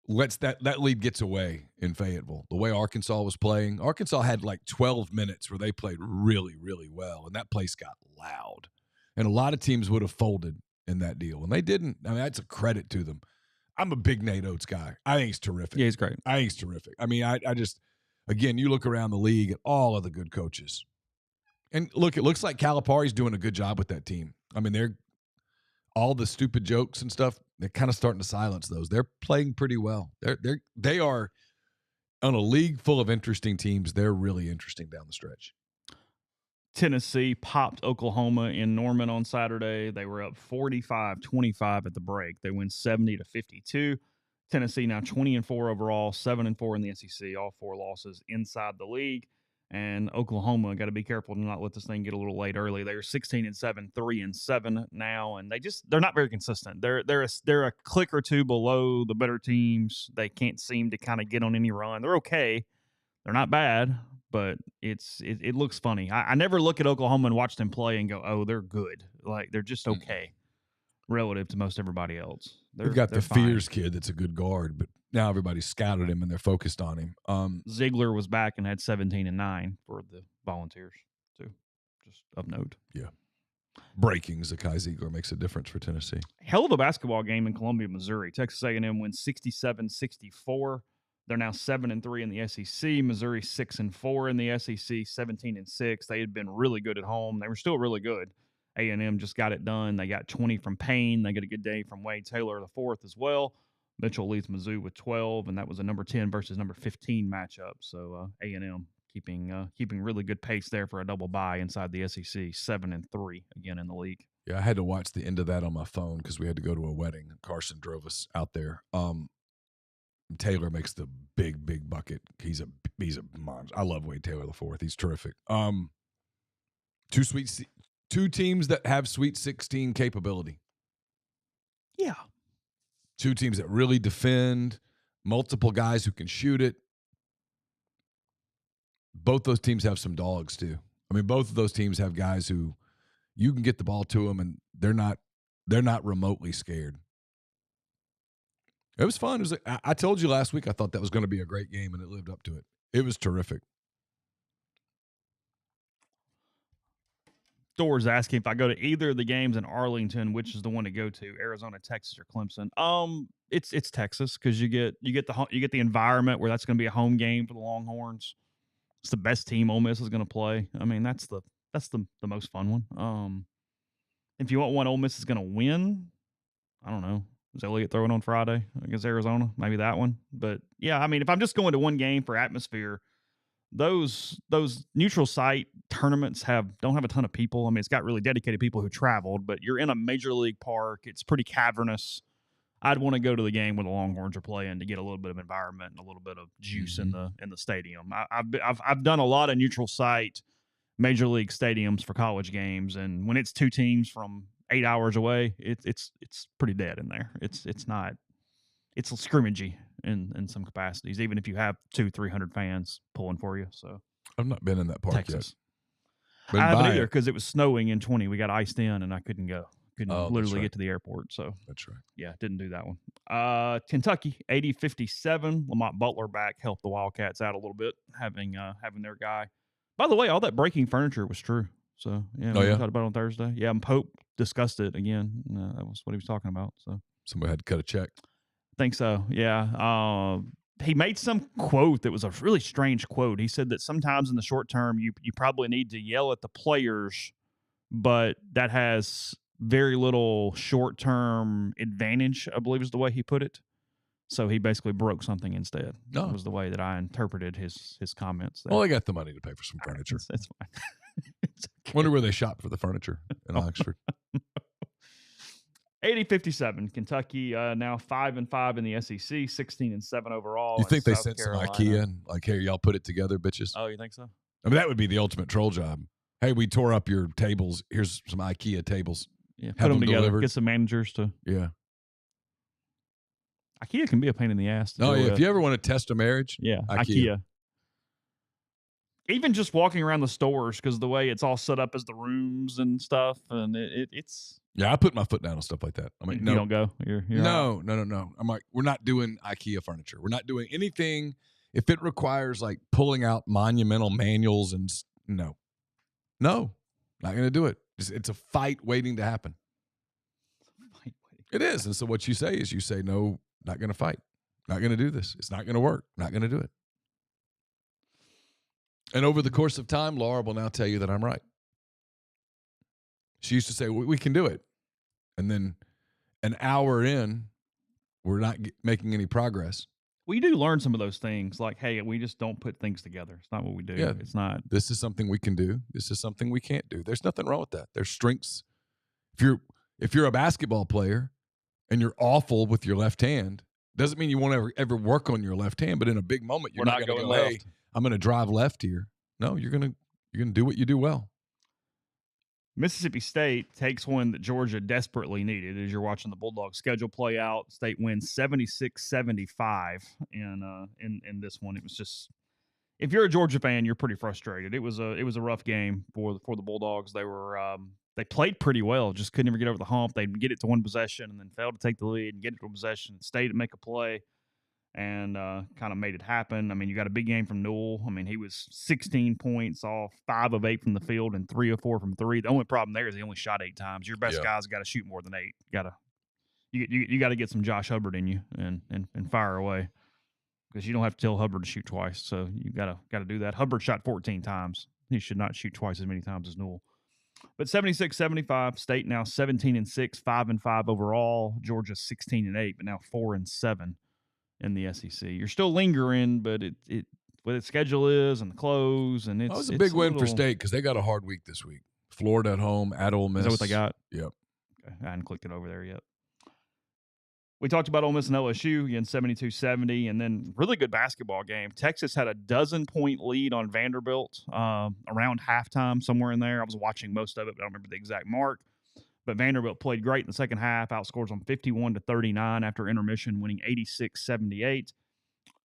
lets that lead gets away in Fayetteville. The way Arkansas was playing, Arkansas had like 12 minutes where they played really, really well, and that place got loud. And a lot of teams would have folded in that deal, and they didn't. I mean, that's a credit to them. I'm a big Nate Oates guy. I think he's terrific. Yeah, he's great. I think he's terrific. I mean, I just, again, you look around the league at all of the good coaches. And look, it looks like Calipari's doing a good job with that team. I mean, they're all the stupid jokes and stuff, they're kind of starting to silence those. They're playing pretty well. They are on a league full of interesting teams. They're really interesting down the stretch. Tennessee popped Oklahoma in Norman on Saturday. They were up 45-25 at the break. They win 70-52. Tennessee now 20-4 overall, 7-4 in the SEC, all 4 losses inside the league. And Oklahoma got to be careful to not let this thing get a little late early. They're 16-7, 3-7 now, and they're not very consistent. They're a click or two below the better teams. They can't seem to kind of get on any run. They're okay. They're not bad, but it looks funny. I never look at Oklahoma and watch them play and go, oh, they're good. Like, they're just okay relative to most everybody else. They've got the Fears kid that's a good guard, but now everybody's scouted him and they're focused on him. Ziegler was back and had 17-9 for the Volunteers, too. Just of note. Yeah. Breaking Zakai Ziegler makes a difference for Tennessee. Hell of a basketball game in Columbia, Missouri. Texas A&M wins 67-64. They're now 7-3 in the SEC. Missouri 6-4 in the SEC, 17-6. They had been really good at home. They were still really good. A&M just got it done. They got 20 from Payne. They got a good day from Wade Taylor the fourth as well. Mitchell leads Mizzou with 12, and that was a number 10 versus number 15 matchup. So A&M keeping really good pace there for a double bye inside the SEC, 7-3 again in the league. Yeah, I had to watch the end of that on my phone because we had to go to a wedding. Carson drove us out there. Taylor makes the big bucket. He's a monster. I love Wade Taylor the fourth. He's terrific. Two teams that have Sweet 16 capability. Yeah. 2 teams that really defend, multiple guys who can shoot it. Both those teams have some dogs, too. I mean, both of those teams have guys who you can get the ball to them, and they're not remotely scared. It was fun. It was I told you last week I thought that was going to be a great game, and it lived up to it. It was terrific. Doors asking if I go to either of the games in Arlington, which is the one to go to, Arizona, Texas, or Clemson. It's Texas because you get the environment where that's going to be a home game for the Longhorns. It's the best team Ole Miss is going to play. I mean, that's the most fun one. If you want one Ole Miss is going to win, I don't know. Is Elliott throwing on Friday against Arizona? Maybe that one. But yeah, I mean, if I'm just going to one game for atmosphere, those neutral site tournaments don't have a ton of people. I mean, it's got really dedicated people who traveled, but you're in a major league park. It's pretty cavernous. I'd want to go to the game where the Longhorns are playing to get a little bit of environment and a little bit of juice in the stadium. I've done a lot of neutral site major league stadiums for college games, and when it's two teams from 8 hours away, it's pretty dead in there. It's scrimmagey in some capacities, even if you have 200-300 fans pulling for you. So I've not been in that park Texas. Yet. I haven't either because it was snowing in 20. We got iced in, and I couldn't go. Couldn't literally get to the airport. So that's right. Yeah, didn't do that one. Kentucky 80-57. Lamont Butler back helped the Wildcats out a little bit, having their guy. By the way, all that breaking furniture was true. So we talked about it on Thursday. Yeah, and Pope discussed it again. That was what he was talking about. So somebody had to cut a check. I think so. Yeah. He made some quote that was a really strange quote. He said that sometimes in the short term, you probably need to yell at the players, but that has very little short-term advantage, I believe is the way he put it. So he basically broke something instead. That was the way that I interpreted his comments there. Well, they got the money to pay for some furniture. That's fine. Okay. Wonder where they shop for the furniture in Oxford. 80-57. Kentucky now 5-5 in the SEC, 16-7 overall. You think they South sent Carolina. some IKEA and like, hey, y'all put it together, bitches? Oh, you think so? I mean, that would be the ultimate troll job. Hey, we tore up your tables. Here's some IKEA tables. Yeah, put them together. Delivered. Get some managers to. Yeah. IKEA can be a pain in the ass. Oh, yeah. If you ever want to test a marriage, yeah, IKEA. Even just walking around the stores, because the way it's all set up as the rooms and stuff, and it's. Yeah, I put my foot down on stuff like that. I mean, you don't go. You're no. I'm like, we're not doing IKEA furniture. We're not doing anything. If it requires like pulling out monumental manuals and no, not going to do it. It's a fight waiting to happen. It is. And so what you say is no, not going to fight. Not going to do this. It's not going to work. Not going to do it. And over the course of time, Laura will now tell you that I'm right. She used to say, we can do it. And then an hour in, we're not making any progress. We do learn some of those things, like, hey, we just don't put things together. It's not what we do. Yeah, it's not. This is something we can do. This is something we can't do. There's nothing wrong with that. There's strengths. If you're a basketball player and you're awful with your left hand, doesn't mean you won't ever work on your left hand. But in a big moment, you're not going to go, hey, I'm going to drive left here. No, you're going to do what you do well. Mississippi State takes one that Georgia desperately needed. As you're watching the Bulldogs schedule play out, State wins 76-75 in this one. It was just, if you're a Georgia fan, you're pretty frustrated. It was a rough game for the Bulldogs. They played pretty well, just couldn't ever get over the hump. They'd get it to one possession and then failed to take the lead and get it to a possession. State to make a play and kind of made it happen. I mean, you got a big game from Neal. I mean, he was 16 points off, 5 of 8 from the field, and 3 of 4 from 3. The only problem there is he only shot 8 times. Your best guys got to shoot more than 8. You got to get some Josh Hubbard in you and fire away, because you don't have to tell Hubbard to shoot twice. So you got to do that. Hubbard shot 14 times. He should not shoot twice as many times as Neal. But 76-75, State now 17-6, 5-5 overall. Georgia 16-8, but now 4-7. In the SEC. You're still lingering, but it what its schedule is and the close, and it's a big win for State because they got a hard week this week. Florida at home, at Ole Miss. Is that what they got? Yep. Okay. I hadn't clicked it over there yet. We talked about Ole Miss and LSU again, 72-70, and then really good basketball game. Texas had a 12-point lead on Vanderbilt around halftime, somewhere in there. I was watching most of it, but I don't remember the exact mark. But Vanderbilt played great in the second half, outscores them 51-39 after intermission, winning 86-78.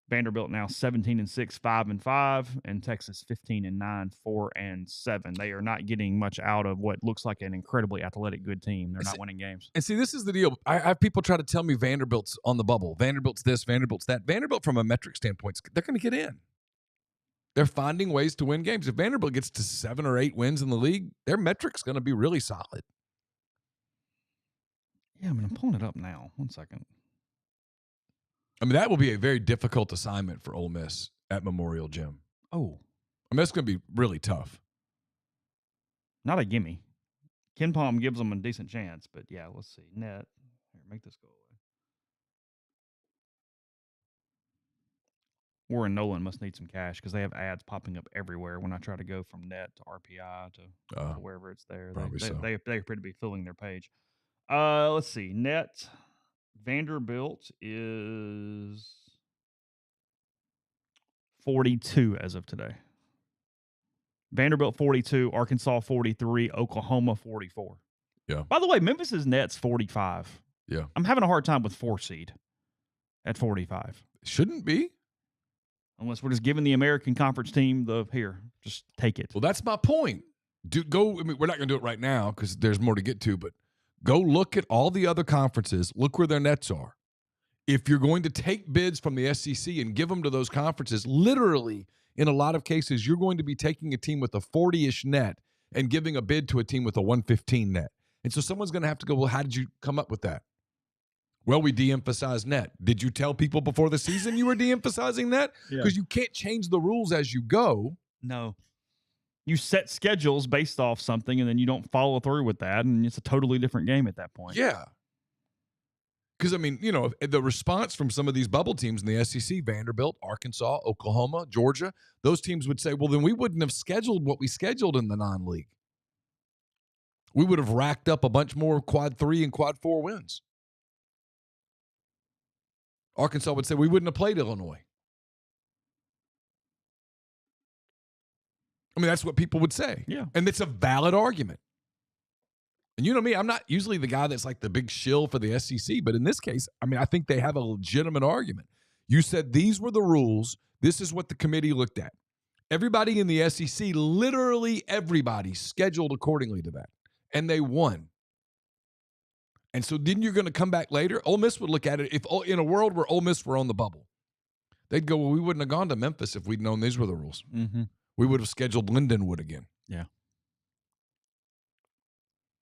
Vanderbilt now 17-6, 5-5, and Texas 15-9, 4-7. They are not getting much out of what looks like an incredibly athletic, good team. They're not winning games. And see, this is the deal. I have people try to tell me Vanderbilt's on the bubble. Vanderbilt's this, Vanderbilt's that. Vanderbilt, from a metric standpoint, they're going to get in. They're finding ways to win games. If Vanderbilt gets to 7 or 8 wins in the league, their metric's going to be really solid. Yeah, I'm pulling it up now. 1 second. I mean, that will be a very difficult assignment for Ole Miss at Memorial Gym. Oh. I mean, that's going to be really tough. Not a gimme. Ken Palm gives them a decent chance, but yeah, let's see. Net. Here, make this go away. Warren Nolan must need some cash because they have ads popping up everywhere when I try to go from net to RPI to wherever it's there. They appear to be filling their page. Let's see. Net Vanderbilt is 42 as of today. Vanderbilt 42, Arkansas 43, Oklahoma 44. Yeah. By the way, Memphis's net's 45. Yeah. I'm having a hard time with 4 seed at 45. Shouldn't be. Unless we're just giving the American Conference team just take it. Well, that's my point. We're not going to do it right now because there's more to get to, but go look at all the other conferences. Look where their nets are. If you're going to take bids from the SEC and give them to those conferences, literally, in a lot of cases, you're going to be taking a team with a 40-ish net and giving a bid to a team with a 115 net. And so someone's going to have to go, well, how did you come up with that? Well, we de-emphasized net. Did you tell people before the season you were de-emphasizing net? Because you can't change the rules as you go. No. You set schedules based off something, and then you don't follow through with that, and it's a totally different game at that point. Yeah. Because, I mean, the response from some of these bubble teams in the SEC, Vanderbilt, Arkansas, Oklahoma, Georgia, those teams would say, well, then we wouldn't have scheduled what we scheduled in the non-league. We would have racked up a bunch more quad 3 and quad 4 wins. Arkansas would say we wouldn't have played Illinois. I mean, that's what people would say. Yeah. And it's a valid argument. And you know me, I'm not usually the guy that's like the big shill for the SEC, but in this case, I mean, I think they have a legitimate argument. You said these were the rules. This is what the committee looked at. Everybody in the SEC, literally everybody, scheduled accordingly to that. And they won. And so then you're going to come back later. Ole Miss would look at it. If in a world where Ole Miss were on the bubble, they'd go, well, we wouldn't have gone to Memphis if we'd known these were the rules. Mm-hmm. We would have scheduled Lindenwood again. Yeah.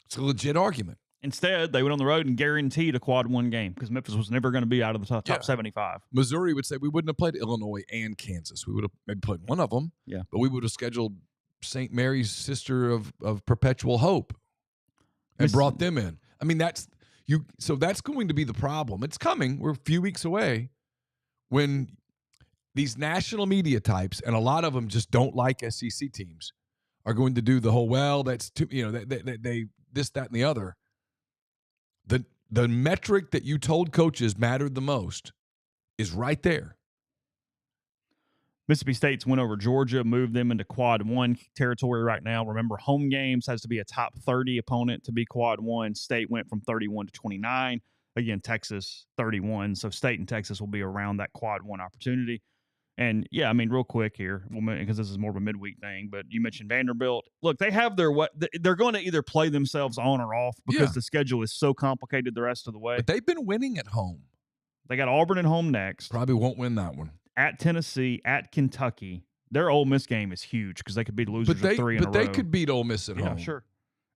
It's a legit argument. Instead, they went on the road and guaranteed a quad 1 game because Memphis was never going to be out of the top 75. Missouri would say we wouldn't have played Illinois and Kansas. We would have maybe played one of them. Yeah. But we would have scheduled St. Mary's Sister of Perpetual Hope and brought them in. I mean, so that's going to be the problem. It's coming. We're a few weeks away when these national media types, and a lot of them just don't like SEC teams, are going to do the whole, well, that's too, they this, that, and the other. The metric that you told coaches mattered the most is right there. Mississippi State's win over Georgia moved them into quad 1 territory right now. Remember, home games has to be a top 30 opponent to be quad 1. State went from 31 to 29. Again, Texas 31. So State and Texas will be around that quad 1 opportunity. And yeah, I mean, real quick here, because this is more of a midweek thing, but you mentioned Vanderbilt. Look, they have they're going to either play themselves on or off because the schedule is so complicated the rest of the way. But they've been winning at home. They got Auburn at home next. Probably won't win that one. At Tennessee, at Kentucky. Their Ole Miss game is huge because they could be the losers of 3 in a row. But they could beat Ole Miss at home. Yeah, sure.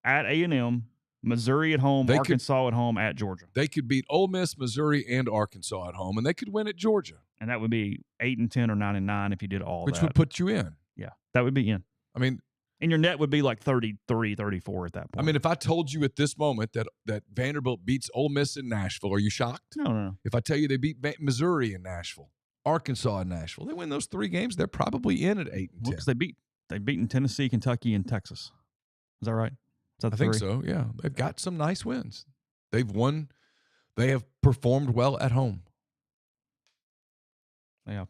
At A&M, Missouri at home, Arkansas at home, at Georgia. They could beat Ole Miss, Missouri, and Arkansas at home, and they could win at Georgia. And that would be 8-10 or 9-9 if you did all that. Which would put you in. Yeah, that would be in. I mean, and your net would be like 33, 34 at that point. I mean, if I told you at this moment that Vanderbilt beats Ole Miss in Nashville, are you shocked? No. If I tell you they beat Missouri in Nashville, Arkansas in Nashville, they win those 3 games, they're probably in at 8 and 10. Because they've beaten Tennessee, Kentucky, and Texas. Is that right? Is that the 3? I think so, yeah. They've got some nice wins. They've won. They have performed well at home. Yeah.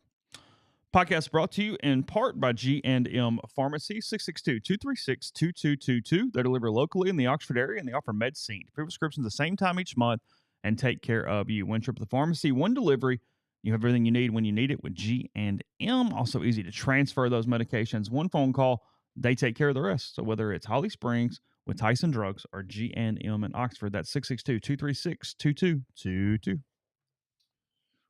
Podcast brought to you in part by G&M Pharmacy, 662-236-2222. They deliver locally in the Oxford area, and they offer MedSync. Prescriptions the same time each month and take care of you. One trip to the pharmacy, one delivery. You have everything you need when you need it with G&M. Also easy to transfer those medications. One phone call, they take care of the rest. So whether it's Holly Springs with Tyson Drugs or G&M in Oxford, that's 662-236-2222.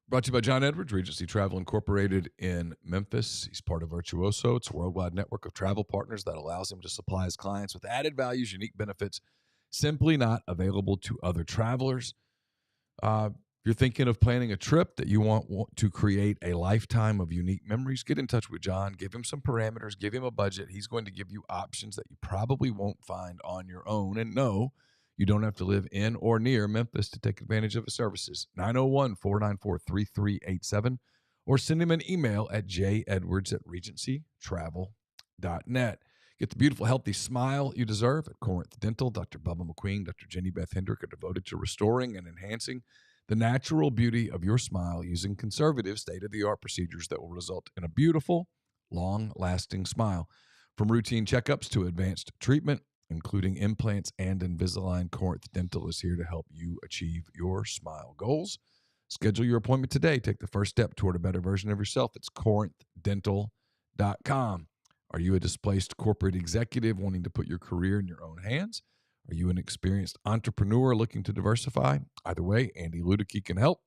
Brought to you by John Edwards, Regency Travel Incorporated in Memphis. He's part of Virtuoso. It's a worldwide network of travel partners that allows him to supply his clients with added values, unique benefits, simply not available to other travelers. You're thinking of planning a trip that you want to create a lifetime of unique memories, get in touch with John, give him some parameters, give him a budget. He's going to give you options that you probably won't find on your own. And no, you don't have to live in or near Memphis to take advantage of his services. 901-494-3387 or send him an email at jedwards@regencytravel.net. Get the beautiful, healthy smile you deserve at Corinth Dental. Dr. Bubba McQueen, Dr. Jenny Beth Hendrick are devoted to restoring and enhancing the natural beauty of your smile using conservative state-of-the-art procedures that will result in a beautiful, long-lasting smile. From routine checkups to advanced treatment, including implants and Invisalign, Corinth Dental is here to help you achieve your smile goals. Schedule your appointment today. Take the first step toward a better version of yourself. It's corinthdental.com. Are you a displaced corporate executive wanting to put your career in your own hands? Are you an experienced entrepreneur looking to diversify? Either way, Andy Ludicky can help.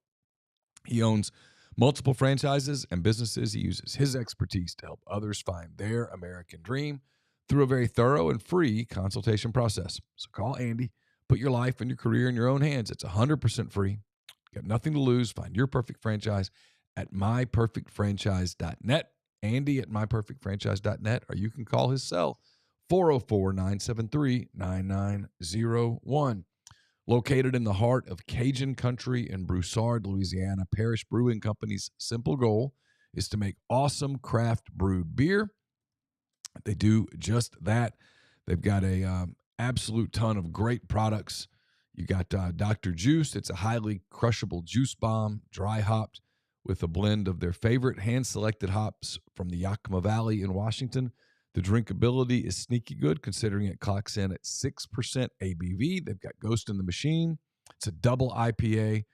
He owns multiple franchises and businesses. He uses his expertise to help others find their American dream through a very thorough and free consultation process. So call Andy. Put your life and your career in your own hands. It's 100% free. Got nothing to lose. Find your perfect franchise at myperfectfranchise.net. Andy at myperfectfranchise.net, or you can call his cell 404-973-9901. Located in the heart of Cajun country in Broussard, Louisiana, Parish Brewing Company's simple goal is to make awesome craft brewed beer. They do just that. They've got a absolute ton of great products. You got Dr. Juice. It's a highly crushable juice bomb, dry hopped with a blend of their favorite hand-selected hops from the Yakima Valley in Washington. The drinkability is sneaky good considering it clocks in at 6% ABV. They've got Ghost in the Machine. It's a double IPA.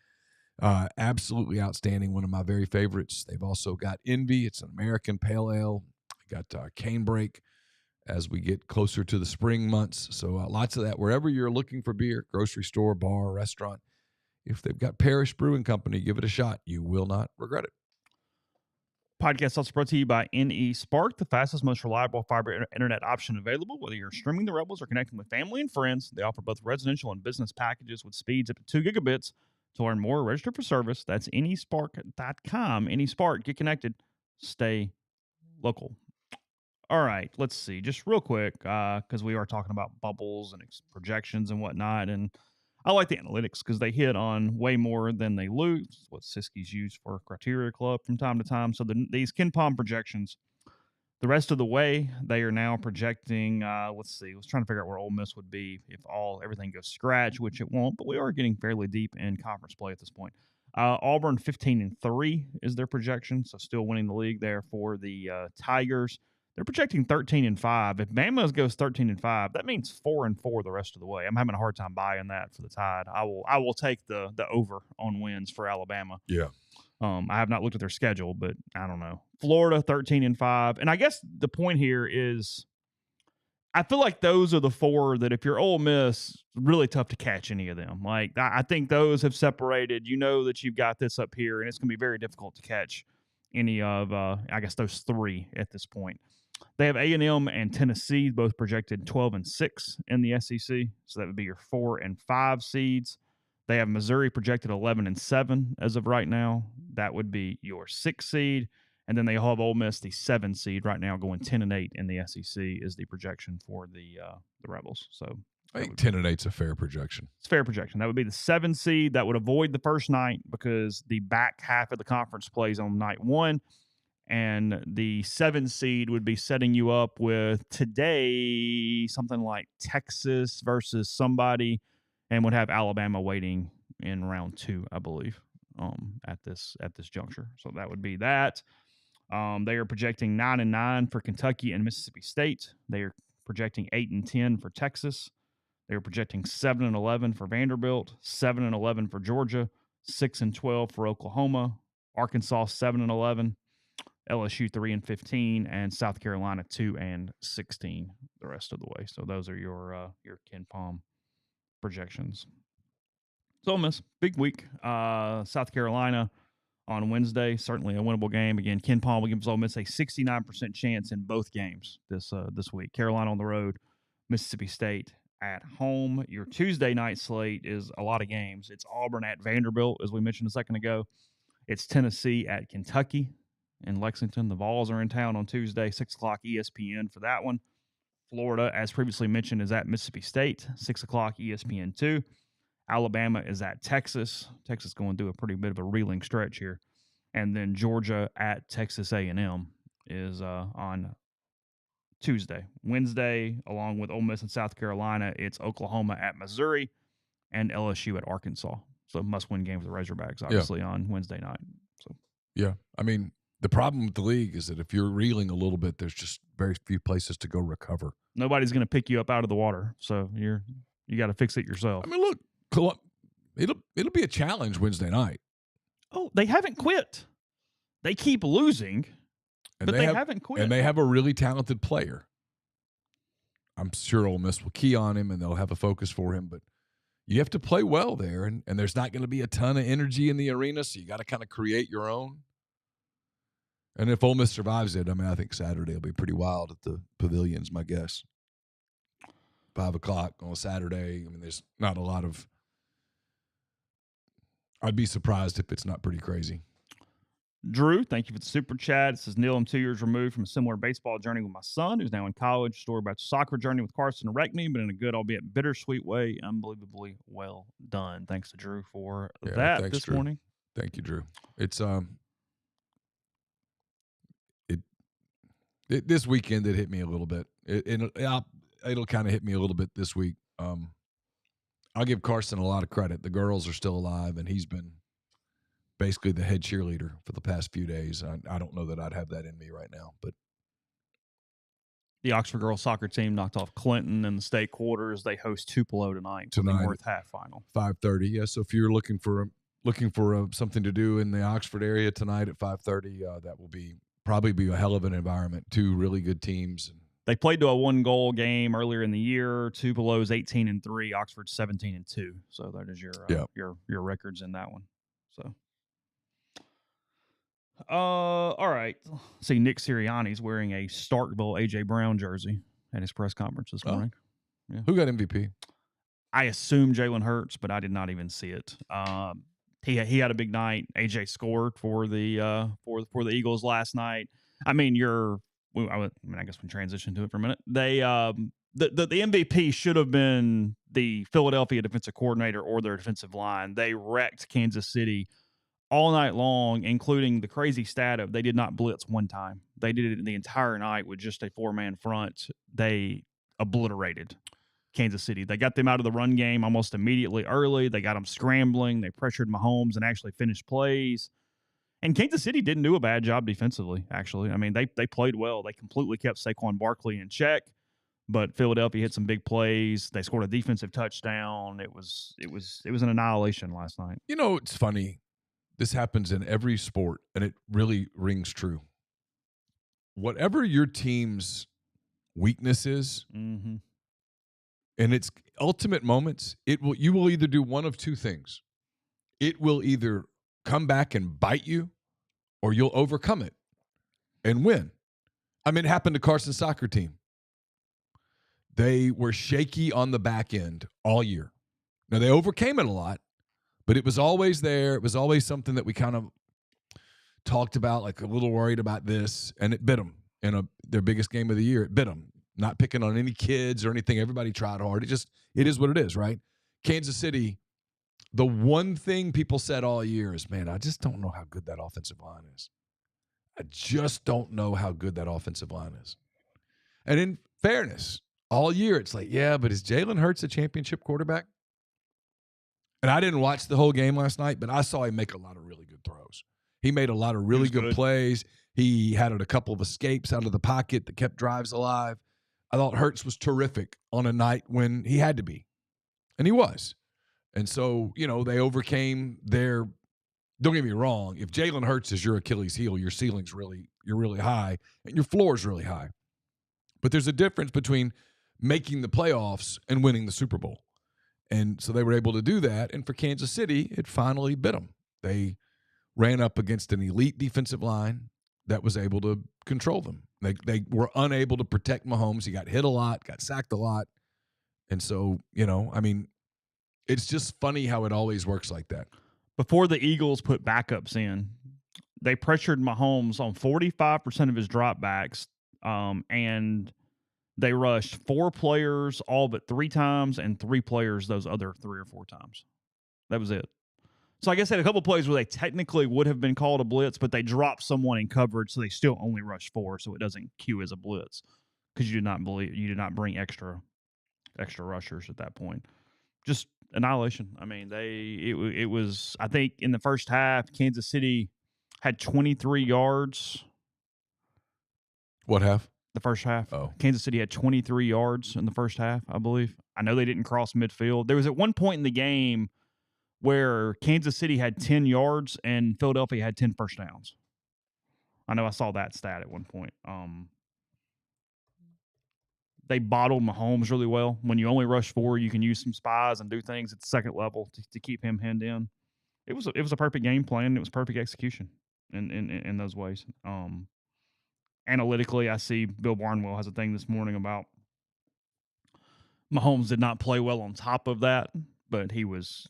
Absolutely outstanding. One of my very favorites. They've also got Envy. It's an American Pale Ale. Got Canebrake as we get closer to the spring months. So lots of that. Wherever you're looking for beer, grocery store, bar, restaurant, if they've got Parish Brewing Company, give it a shot. You will not regret it. Podcast also brought to you by NE Spark, the fastest, most reliable fiber internet option available. Whether you're streaming the Rebels or connecting with family and friends, they offer both residential and business packages with speeds up to 2 gigabits. To learn more, register for service. That's nespark.com. NE Spark, get connected, stay local. All right, let's see. Just real quick, because we are talking about bubbles and projections and whatnot, and I like the analytics because they hit on way more than they lose. It's what Siskiy's used for Criteria Club from time to time. So these KenPom projections, the rest of the way, they are now projecting. Let's see. I was trying to figure out where Ole Miss would be if everything goes scratch, which it won't. But we are getting fairly deep in conference play at this point. Auburn 15-3 is their projection, so still winning the league there for the Tigers. They're projecting 13-5. If Bama goes 13-5, that means 4-4 the rest of the way. I'm having a hard time buying that for the Tide. I will take the over on wins for Alabama. Yeah. I have not looked at their schedule, but I don't know. Florida 13-5, and I guess the point here is, I feel like those are the four that if you're Ole Miss, really tough to catch any of them. Like I think those have separated. You know that you've got this up here, and it's going to be very difficult to catch any of I guess those three at this point. They have A&M and Tennessee both projected 12-6 in the SEC, so that would be your 4 and 5 seeds. They have Missouri projected 11-7 as of right now. That would be your 6 seed, and then they have Ole Miss, the 7 seed right now, going 10-8 in the SEC is the projection for the Rebels. So I think 10-8 is a fair projection. It's a fair projection. That would be the 7 seed. That would avoid the first night because the back half of the conference plays on night 1. And the 7 seed would be setting you up with today something like Texas versus somebody, and would have Alabama waiting in round 2, I believe, at this juncture. So that would be that. They are projecting 9-9 for Kentucky and Mississippi State. They are projecting 8-10 for Texas. They are projecting 7-11 for Vanderbilt, 7-11 for Georgia, 6-12 for Oklahoma, Arkansas 7-11, LSU 3-15, and South Carolina 2-16 the rest of the way. So those are your Ken Palm projections. So Ole Miss, big week. South Carolina on Wednesday, certainly a winnable game. Again, Ken Palm gives Ole Miss a 69% chance in both games this week. Carolina on the road, Mississippi State at home. Your Tuesday night slate is a lot of games. It's Auburn at Vanderbilt, as we mentioned a second ago. It's Tennessee at Kentucky in Lexington. The Vols are in town on Tuesday, 6 o'clock ESPN for that one. Florida, as previously mentioned, is at Mississippi State, 6 o'clock ESPN2. Alabama is at Texas. Texas going through a pretty bit of a reeling stretch here. And then Georgia at Texas A&M is on Tuesday. Wednesday, along with Ole Miss and South Carolina, it's Oklahoma at Missouri and LSU at Arkansas. So must-win game for the Razorbacks, obviously, on Wednesday night. So yeah, I mean, the problem with the league is that if you're reeling a little bit, there's just very few places to go recover. Nobody's going to pick you up out of the water, so you got to fix it yourself. I mean, look, it'll be a challenge Wednesday night. Oh, they haven't quit. They keep losing, but they haven't quit. And they have a really talented player. I'm sure Ole Miss will key on him, and they'll have a focus for him, but you have to play well there, and there's not going to be a ton of energy in the arena, so you got to kind of create your own. And if Ole Miss survives it, I mean, I think Saturday will be pretty wild at the Pavilions, my guess. 5 o'clock on a Saturday. I mean, there's not a lot of – I'd be surprised if it's not pretty crazy. Drew, thank you for the super chat. It says, Neal, I'm 2 years removed from a similar baseball journey with my son, who's now in college. Story about your soccer journey with Carson wrecked me, but in a good, albeit bittersweet way. Unbelievably well done. Thanks to Drew for that this morning. Thank you, Drew. It's this weekend it hit me a little bit. It'll kind of hit me a little bit this week. I'll give Carson a lot of credit. The girls are still alive, and he's been basically the head cheerleader for the past few days. I don't know that I'd have that in me right now, but the Oxford girls soccer team knocked off Clinton in the state quarters. They host Tupelo tonight for the North half final. 5:30. Yeah, so if you're looking for something to do in the Oxford area tonight at 5:30, that will probably be a hell of an environment. Two really good teams. They played to a 1-goal game earlier in the year. Tupelo's 18-3, Oxford's 17-2. So that is your records in that one. So. All right. See, Nick Sirianni's wearing a Starkville A.J. Brown jersey at his press conference this morning. Yeah. Who got MVP? I assume Jalen Hurts, but I did not even see it. He had a big night. A.J. scored for the Eagles last night. I mean, I guess we can transition to it for a minute. They the MVP should have been the Philadelphia defensive coordinator or their defensive line. They wrecked Kansas City all night long, including the crazy stat of they did not blitz one time. They did it the entire night with just a 4-man front. They obliterated Kansas City. They got them out of the run game almost immediately early. They got them scrambling. They pressured Mahomes and actually finished plays. And Kansas City didn't do a bad job defensively, actually. I mean, they played well. They completely kept Saquon Barkley in check, but Philadelphia hit some big plays. They scored a defensive touchdown. It was an annihilation last night. You know, it's funny. This happens in every sport, and it really rings true. Whatever your team's weakness is, in its ultimate moments, you will either do one of two things. It will either come back and bite you, or you'll overcome it and win. I mean, it happened to Carson's soccer team. They were shaky on the back end all year. Now, they overcame it a lot, but it was always there. It was always something that we kind of talked about, like a little worried about this, and it bit them in their biggest game of the year. It bit them. Not picking on any kids or anything. Everybody tried hard. It is what it is, right? Kansas City, the one thing people said all year is, man, I just don't know how good that offensive line is. I just don't know how good that offensive line is. And in fairness, all year it's like, yeah, but is Jalen Hurts a championship quarterback? And I didn't watch the whole game last night, but I saw him make a lot of really good throws. He made a lot of really good plays. He had a couple of escapes out of the pocket that kept drives alive. I thought Hurts was terrific on a night when he had to be. And he was. And so, they overcame their don't get me wrong. If Jalen Hurts is your Achilles heel, your ceiling's you're really high and your floor's really high. But there's a difference between making the playoffs and winning the Super Bowl. And so they were able to do that. And for Kansas City, it finally bit them. They ran up against an elite defensive line that was able to control them. They were unable to protect Mahomes. He got hit a lot, got sacked a lot. And so, it's just funny how it always works like that. Before the Eagles put backups in, they pressured Mahomes on 45% of his dropbacks, and they rushed 4 players all but 3 times and 3 players those other 3 or 4 times. That was it. So I guess they had a couple of plays where they technically would have been called a blitz, but they dropped someone in coverage, so they still only rushed 4, so it doesn't queue as a blitz because you did not bring extra rushers at that point. Just annihilation. I mean, it was, I think in the first half, Kansas City had 23 yards. What half? The first half. Oh. Kansas City had 23 yards in the first half, I believe. I know they didn't cross midfield. There was at one point in the game where Kansas City had 10 yards and Philadelphia had 10 first downs. I know I saw that stat at one point. They bottled Mahomes really well. When you only rush 4, you can use some spies and do things at the second level to keep him hemmed in. It was a perfect game plan. It was perfect execution in those ways. Analytically, I see Bill Barnwell has a thing this morning about Mahomes did not play well on top of that, but he was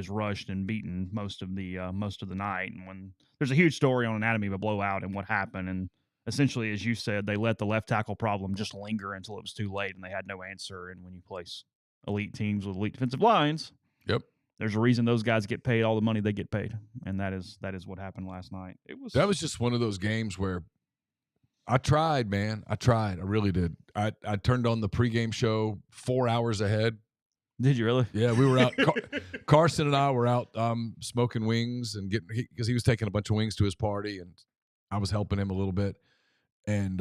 rushed and beaten most of the night. And when there's a huge story on Anatomy of a Blowout and what happened, and essentially, as you said, they let the left tackle problem just linger until it was too late, and they had no answer. And when you place elite teams with elite defensive lines, yep, there's a reason those guys get paid all the money they get paid, and that is what happened last night. That was just one of those games where I tried, man. I really did. I turned on the pregame show 4 hours ahead. Did you really? Yeah, we were out. Carson and I were out smoking wings and because he was taking a bunch of wings to his party, and I was helping him a little bit. And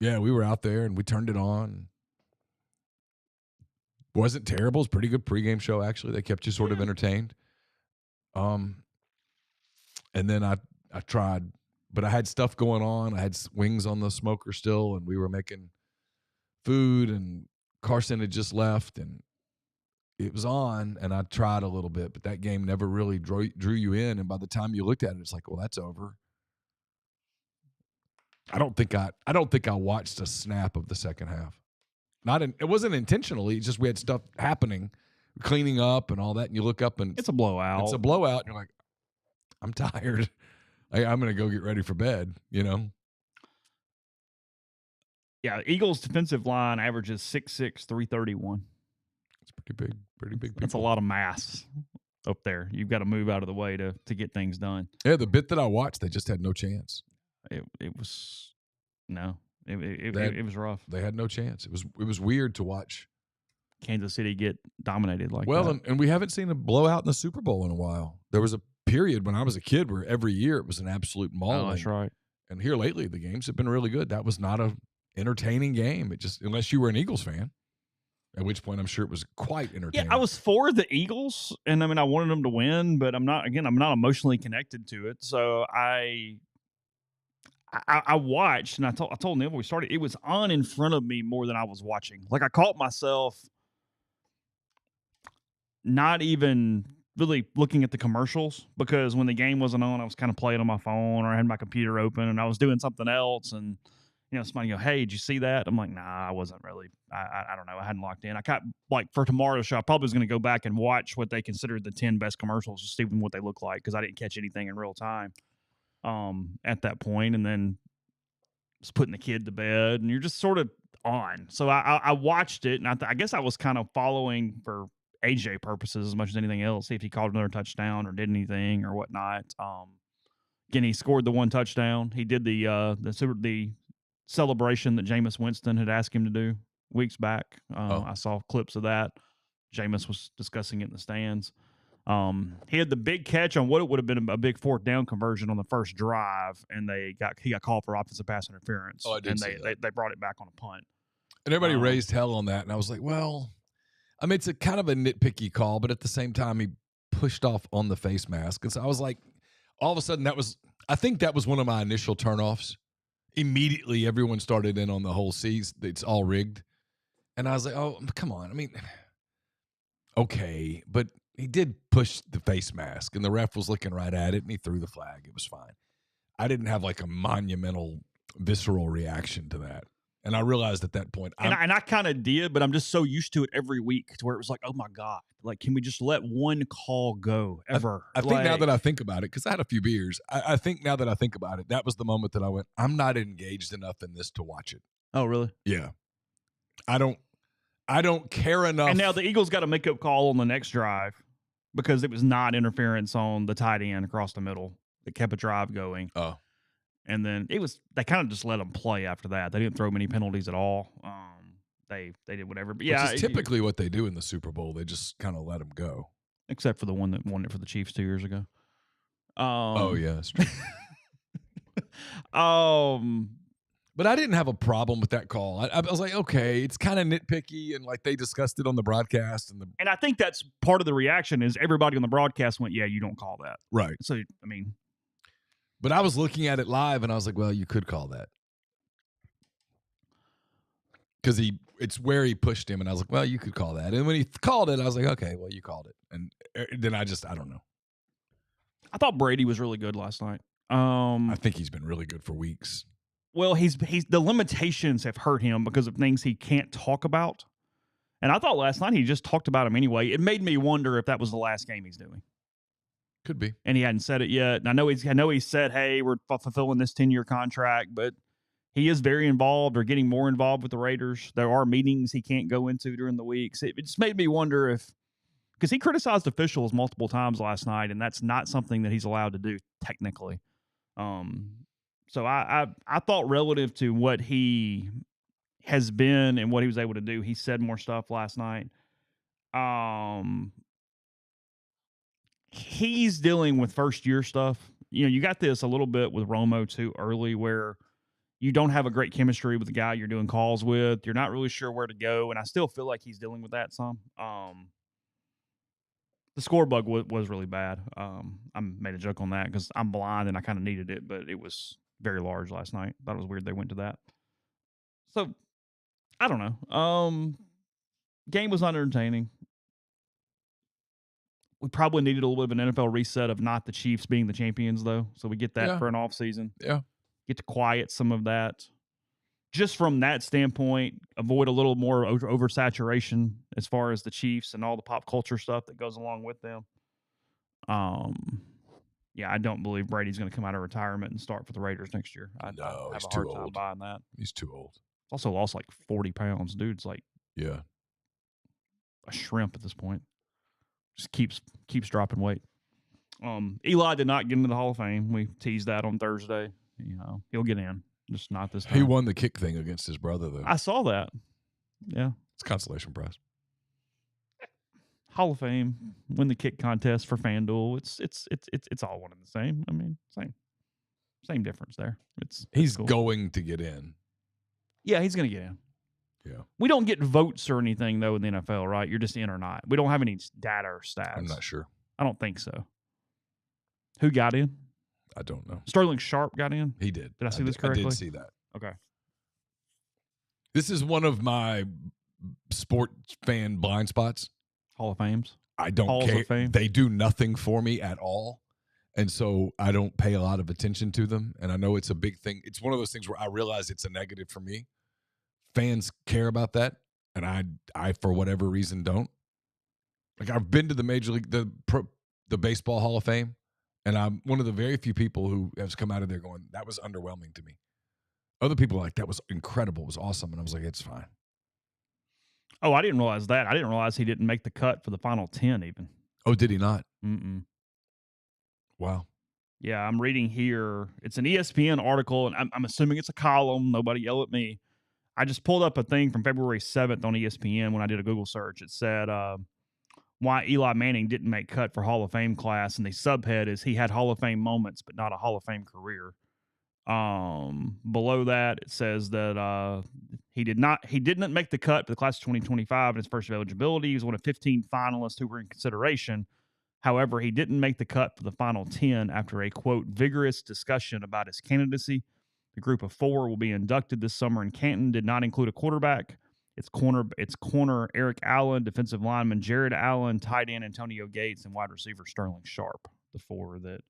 we were out there and we turned it on. Wasn't terrible. It was a pretty good pregame show, actually. They kept you sort of entertained. And then I tried, but I had stuff going on. I had wings on the smoker still, and we were making food, and Carson had just left, and it was on, and I tried a little bit, but that game never really drew you in. And by the time you looked at it, it's like, well, that's over. I don't think I watched a snap of the second half. It wasn't intentionally. It's just we had stuff happening, cleaning up and all that. And you look up and it's a blowout. It's a blowout. And you're like, I'm tired. I'm going to go get ready for bed, Yeah, Eagles defensive line averages 6'6", 331. It's pretty big people. That's a lot of mass up there. You've got to move out of the way to get things done. Yeah, the bit that I watched, they just had no chance. It was rough. They had no chance. It was weird to watch Kansas City get dominated like that. And we haven't seen a blowout in the Super Bowl in a while. There was a period when I was a kid where every year it was an absolute mauling. Oh, that's right. And here lately, the games have been really good. That was not an entertaining game. It just, unless you were an Eagles fan, at which point I'm sure it was quite entertaining. Yeah, I was for the Eagles, and I wanted them to win, but I'm not emotionally connected to it. So I watched, and I told Neal when we started, it was on in front of me more than I was watching. Like, I caught myself not even really looking at the commercials, because when the game wasn't on, I was kind of playing on my phone, or I had my computer open and I was doing something else, and somebody go, "Hey, did you see that?" I'm like, "Nah, I wasn't really. I don't know. I hadn't locked in." I got, like, for tomorrow's show, I probably was going to go back and watch what they considered the 10 best commercials, just see what they look like, because I didn't catch anything in real time at that point, and then was putting the kid to bed, and you're just sort of on. So I watched it, and I guess I was kind of following for AJ purposes as much as anything else, see if he called another touchdown or did anything or whatnot. Again, he scored the one touchdown. He did the celebration that Jameis Winston had asked him to do weeks back. I saw clips of that. Jameis was discussing it in the stands. He had the big catch on what it would have been a big fourth down conversion on the first drive, and he got called for offensive pass interference. Oh, I did see that. They brought it back on a punt. And everybody raised hell on that, and I was like, well, it's a kind of a nitpicky call, but at the same time, he pushed off on the face mask. And so I was like, all of a sudden I think that was one of my initial turnoffs. Immediately, everyone started in on the whole it's all rigged. And I was like, oh, come on. I mean, okay, but he did push the face mask, and the ref was looking right at it, and he threw the flag. It was fine. I didn't have like a monumental, visceral reaction to that. And I realized at that point, and I kind of did, but I'm just so used to it every week to where it was like, oh my God, like, can we just let one call go ever? I think now that I think about it, because I had a few beers, I think now that I think about it, that was the moment that I went, I'm not engaged enough in this to watch it. Oh, really? Yeah. I don't care enough. And now the Eagles got a make-up call on the next drive because it was not interference on the tight end across the middle. It kept a drive going. Oh. And then they kind of just let them play after that. They didn't throw many penalties at all. They did whatever. But yeah, which is typically what they do in the Super Bowl. They just kind of let them go. Except for the one that won it for the Chiefs 2 years ago. Oh, yeah, that's true. But I didn't have a problem with that call. I was like, okay, it's kind of nitpicky, and like they discussed it on the broadcast. And I think that's part of the reaction is everybody on the broadcast went, yeah, you don't call that. Right. So, I mean. But I was looking at it live, and I was like, well, you could call that. Because it's where he pushed him, and I was like, well, you could call that. And when he called it, I was like, okay, well, you called it. And then I don't know. I thought Brady was really good last night. I think he's been really good for weeks. Well, he's the limitations have hurt him because of things he can't talk about. And I thought last night he just talked about him anyway. It made me wonder if that was the last game he's doing. Could be. And he hadn't said it yet. And I know he said, hey, we're fulfilling this 10-year contract, but he is very involved or getting more involved with the Raiders. There are meetings he can't go into during the week. So it just made me wonder because he criticized officials multiple times last night, and that's not something that he's allowed to do technically. So I thought relative to what he has been and what he was able to do, he said more stuff last night. He's dealing with first-year stuff. You got this a little bit with Romo too early where you don't have a great chemistry with the guy you're doing calls with. You're not really sure where to go, and I still feel like he's dealing with that some. The score bug was really bad. I made a joke on that because I'm blind and I kind of needed it, but it was very large last night. Thought it was weird they went to that. So, I don't know. Game was unentertaining. We probably needed a little bit of an NFL reset of not the Chiefs being the champions, though. So we get that for an offseason. Yeah. Get to quiet some of that. Just from that standpoint, avoid a little more oversaturation as far as the Chiefs and all the pop culture stuff that goes along with them. Yeah, I don't believe Brady's going to come out of retirement and start for the Raiders next year. I have a hard time buying that. He's too old. Also lost like 40 pounds. Dude's like a shrimp at this point. Just keeps dropping weight. Eli did not get into the Hall of Fame. We teased that on Thursday. He'll get in. Just not this time. He won the kick thing against his brother, though. I saw that. Yeah. It's consolation prize. Hall of Fame, win the kick contest for FanDuel. It's all one and the same. I mean, same difference there. He's cool. Going to get in. Yeah, he's going to get in. Yeah. We don't get votes or anything, though, in the NFL, right? You're just in or not. We don't have any data or stats. I'm not sure. I don't think so. Who got in? I don't know. Sterling Sharp got in? He did. Did I see this correctly? I did see that. Okay. This is one of my sports fan blind spots. Hall of Fames? I don't Halls care. Of Fame? They do nothing for me at all. And so I don't pay a lot of attention to them. And I know it's a big thing. It's one of those things where I realize it's a negative for me. Fans care about that. And I for whatever reason, don't. Like, I've been to the Major League, the Baseball Hall of Fame. And I'm one of the very few people who has come out of there going, that was underwhelming to me. Other people are like, that was incredible. It was awesome. And I was like, it's fine. Oh, I didn't realize that. I didn't realize he didn't make the cut for the final 10 even. Oh, did he not? Mm-mm. Wow. Yeah, I'm reading here. It's an ESPN article, and I'm assuming it's a column. Nobody yell at me. I just pulled up a thing from February 7th on ESPN when I did a Google search. It said why Eli Manning didn't make cut for Hall of Fame class, and the subhead is he had Hall of Fame moments, but not a Hall of Fame career. Below that, it says that he didn't make the cut for the class of 2025 in his first eligibility. He was one of 15 finalists who were in consideration. However, he didn't make the cut for the final 10 after a, quote, vigorous discussion about his candidacy. The group of 4 will be inducted this summer in Canton. Did not include a quarterback. It's corner Eric Allen, defensive lineman Jared Allen, tight end Antonio Gates, and wide receiver Sterling Sharp. The 4 that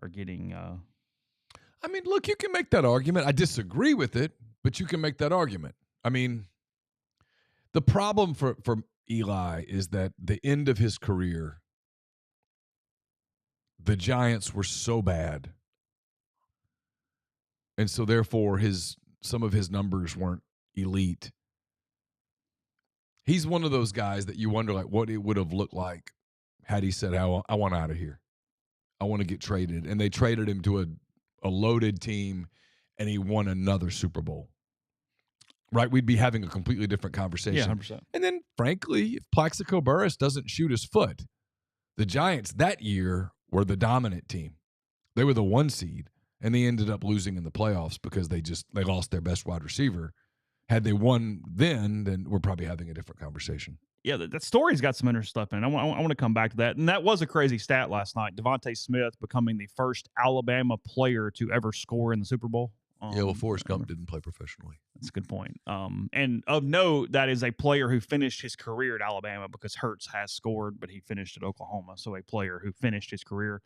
are getting. I mean, look, you can make that argument. I disagree with it, but you can make that argument. I mean, the problem for Eli is that the end of his career, the Giants were so bad. And so therefore some of his numbers weren't elite. He's one of those guys that you wonder like what it would have looked like had he said, I want out of here. I want to get traded. And they traded him to a loaded team and he won another Super Bowl. Right? We'd be having a completely different conversation. Yeah, 100%. And then, frankly, if Plaxico Burress doesn't shoot his foot, the Giants that year were the dominant team. They were the 1 seed, and they ended up losing in the playoffs because they lost their best wide receiver. Had they won then we're probably having a different conversation. Yeah, that story's got some interesting stuff in it. I want to come back to that. And that was a crazy stat last night. Devontae Smith becoming the first Alabama player to ever score in the Super Bowl. Forrest Gump didn't play professionally. That's a good point. And of note, that is a player who finished his career at Alabama because Hurts has scored, but he finished at Oklahoma. So a player who finished his career.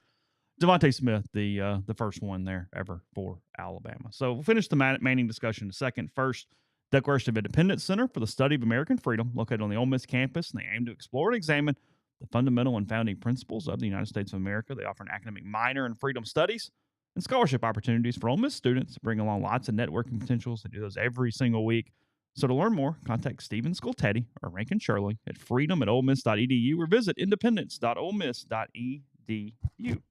Devontae Smith, the first one there ever for Alabama. So we'll finish the Manning discussion in a second. First, Declaration of Independence Center for the Study of American Freedom, located on the Ole Miss campus, and they aim to explore and examine the fundamental and founding principles of the United States of America. They offer an academic minor in freedom studies and scholarship opportunities for Ole Miss students, bring along lots of networking potentials. They do those every single week. So to learn more, contact Stephen Skoltedi or Rankin Shirley at freedom@olemiss.edu or visit independence.olemiss.edu.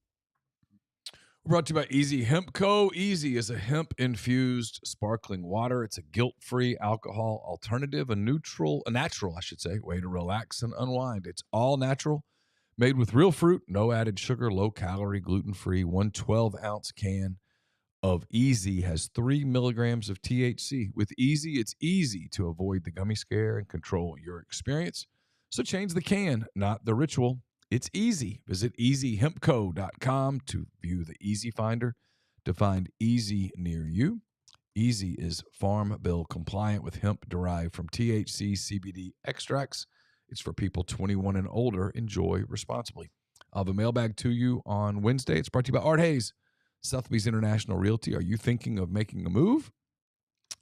Brought to you by Easy Hemp Co. Easy is a hemp-infused sparkling water. It's a guilt-free alcohol alternative, a natural, way to relax and unwind. It's all natural, made with real fruit, no added sugar, low-calorie, gluten-free. 1 12-ounce can of Easy has 3 milligrams of THC. With Easy, it's easy to avoid the gummy scare and control your experience. So change the can, not the ritual. It's easy. Visit easyhempco.com to view the Easy Finder to find Easy near you. Easy is Farm Bill compliant with hemp derived from THC CBD extracts. It's for people 21 and older. Enjoy responsibly. I'll have a mailbag to you on Wednesday. It's brought to you by Art Hayes, Sotheby's International Realty. Are you thinking of making a move?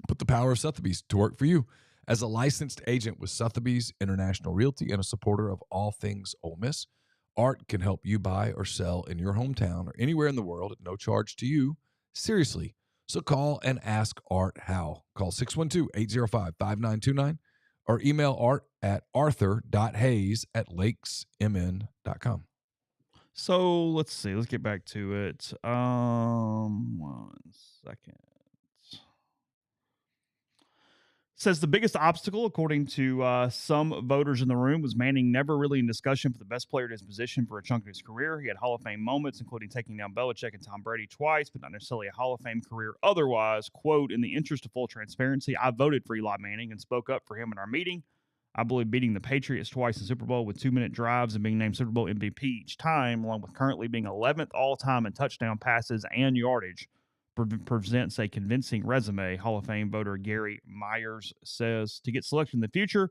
Put the power of Sotheby's to work for you. As a licensed agent with Sotheby's International Realty and a supporter of all things Ole Miss, Art can help you buy or sell in your hometown or anywhere in the world at no charge to you. Seriously. So call and ask Art how. Call 612-805-5929 or email Art at arthur.hayes@lakesmn.com. So let's see. Let's get back to it. 1 second. Says the biggest obstacle, according to some voters in the room, was Manning never really in discussion for the best player at his position for a chunk of his career. He had Hall of Fame moments, including taking down Belichick and Tom Brady twice, but not necessarily a Hall of Fame career otherwise. Quote, in the interest of full transparency, I voted for Eli Manning and spoke up for him in our meeting. I believe beating the Patriots twice in Super Bowl with 2-minute drives and being named Super Bowl MVP each time, along with currently being 11th all-time in touchdown passes and yardage, presents a convincing resume, Hall of Fame voter Gary Myers says. To get selected in the future,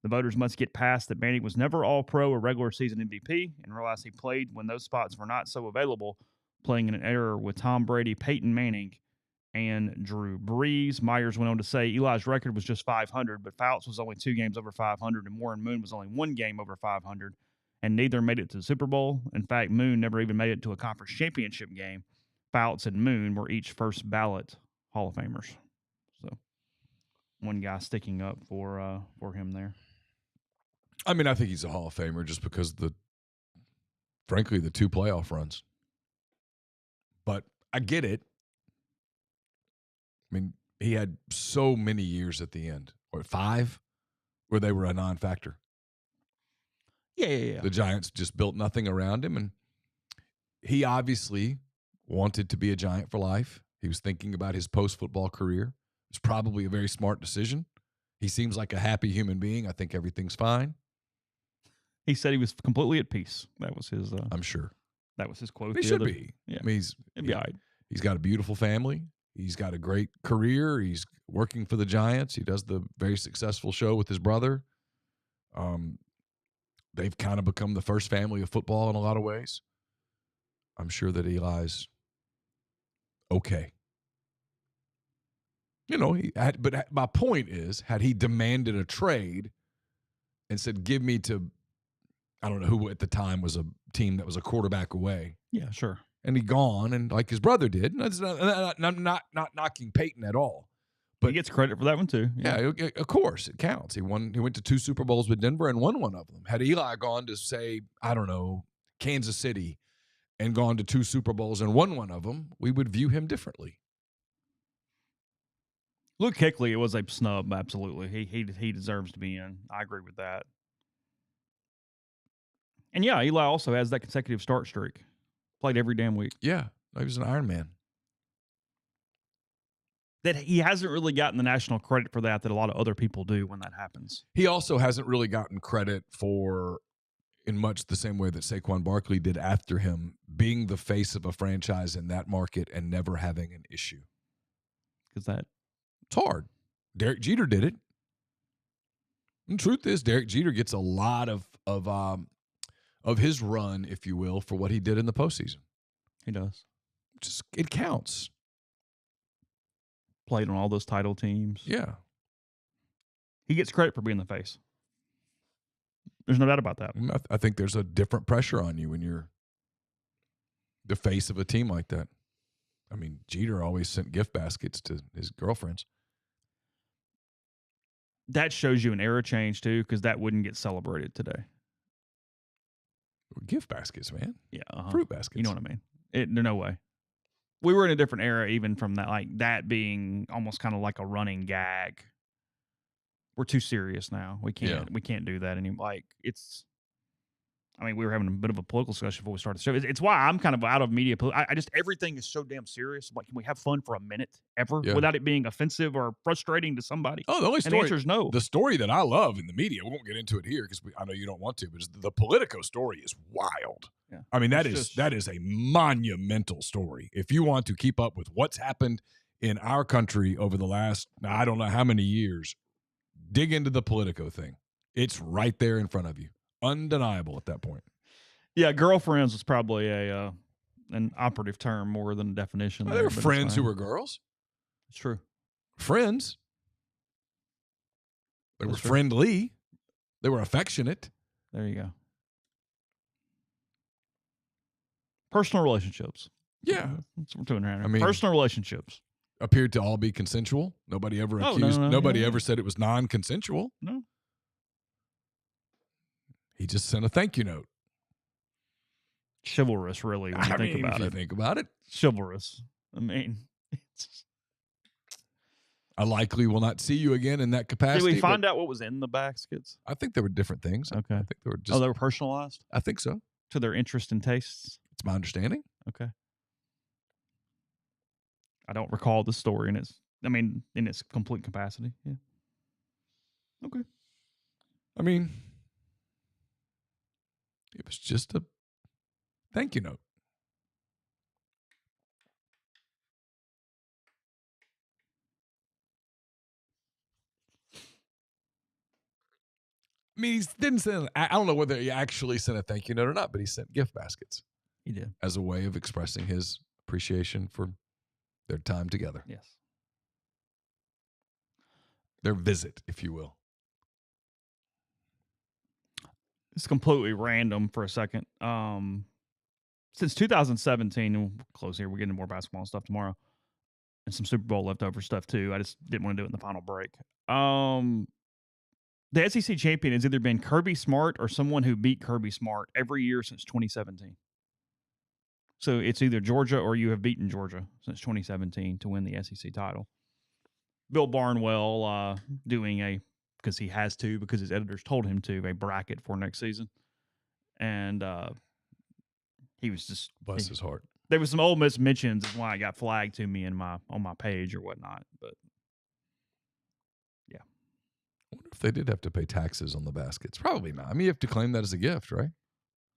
the voters must get past that Manning was never all-pro or regular season MVP and realize he played when those spots were not so available, playing in an era with Tom Brady, Peyton Manning, and Drew Brees. Myers went on to say Eli's record was just 500, but Fouts was only 2 games over 500, and Warren Moon was only 1 game over 500, and neither made it to the Super Bowl. In fact, Moon never even made it to a conference championship game. Fouts and Moon were each first ballot Hall of Famers. So one guy sticking up for him there. I mean, I think he's a Hall of Famer just because frankly, the 2 playoff runs. But I get it. I mean, he had so many years at the end, or 5, where they were a non-factor. Yeah. The Giants just built nothing around him, and he obviously wanted to be a Giant for life. He was thinking about his post-football career. It's probably a very smart decision. He seems like a happy human being. I think everything's fine. He said he was completely at peace. That was his. I'm sure. That was his quote. He should be. Yeah. I mean, It'd be all right. He's got a beautiful family. He's got a great career. He's working for the Giants. He does the very successful show with his brother. They've kind of become the first family of football in a lot of ways. I'm sure that Eli's okay. You know, but my point is, had he demanded a trade and said, give me to, I don't know who at the time was a team that was a quarterback away. Yeah, sure. And he gone, and like his brother did. And I'm not knocking Peyton at all. But he gets credit for that one too. Yeah, of course, it counts. He went to 2 Super Bowls with Denver and won one of them. Had Eli gone to, say, I don't know, Kansas City and gone to 2 Super Bowls and won one of them, we would view him differently. Luke Kuechly, it was a snub, absolutely. He deserves to be in. I agree with that. And yeah, Eli also has that consecutive start streak. Played every damn week. Yeah, he was an Iron Man. That he hasn't really gotten the national credit for that a lot of other people do when that happens. He also hasn't really gotten credit for, in much the same way that Saquon Barkley did after him, being the face of a franchise in that market and never having an issue. Because it's hard. Derek Jeter did it. And the truth is, Derek Jeter gets a lot of his run, if you will, for what he did in the postseason. He does. It counts. Played on all those title teams. Yeah. He gets credit for being the face. There's no doubt about that. I think there's a different pressure on you when you're the face of a team like that. I mean, Jeter always sent gift baskets to his girlfriends. That shows you an era change, too, because that wouldn't get celebrated today. Gift baskets, man. Yeah. Fruit baskets. You know what I mean? There's no way. We were in a different era even from that, like that being almost kind of like a running gag. We're too serious now. We can't do that anymore. Like we were having a bit of a political discussion before we started the show. It's why I'm kind of out of media. I just, everything is so damn serious. Like, can we have fun for a minute ever without it being offensive or frustrating to somebody? Oh, the only story, and the answer is no. The story that I love in the media, we won't get into it here because I know you don't want to, but the Politico story is wild. Yeah. I mean, that is a monumental story. If you want to keep up with what's happened in our country over the last, I don't know how many years, dig into the Politico thing. It's right there in front of you. Undeniable at that point. Yeah, girlfriends was probably an operative term more than a definition. There were friends who were girls. It's true. Friends. They were friendly. They were affectionate. There you go. Personal relationships. Yeah. That's what we're doing around here. Personal relationships. Appeared to all be consensual. Nobody ever accused. Nobody ever said it was non-consensual. No. He just sent a thank you note. Chivalrous, really, when you think about it. Chivalrous. I mean, I likely will not see you again in that capacity. Did we find out what was in the baskets? I think there were different things. Okay. I think they were just. They were personalized? I think so. To their interest and tastes? It's my understanding. Okay. I don't recall the story in its complete capacity. Yeah. Okay. I mean, it was just a thank you note. I mean, he didn't send. I don't know whether he actually sent a thank you note or not, but he sent gift baskets. He did. As a way of expressing his appreciation for their time together. Yes. Their visit, if you will. It's completely random for a second. Since 2017, and we'll close here. We're getting more basketball and stuff tomorrow. And some Super Bowl leftover stuff, too. I just didn't want to do it in the final break. The SEC champion has either been Kirby Smart or someone who beat Kirby Smart every year since 2017. So it's either Georgia or you have beaten Georgia since 2017 to win the SEC title. Bill Barnwell doing because he has to, because his editors told him to, a bracket for next season. And he was just... Bless his heart. There was some Ole Miss mentions of why it got flagged to me on my page or whatnot. But, yeah. I wonder if they did have to pay taxes on the baskets? Probably not. I mean, you have to claim that as a gift, right?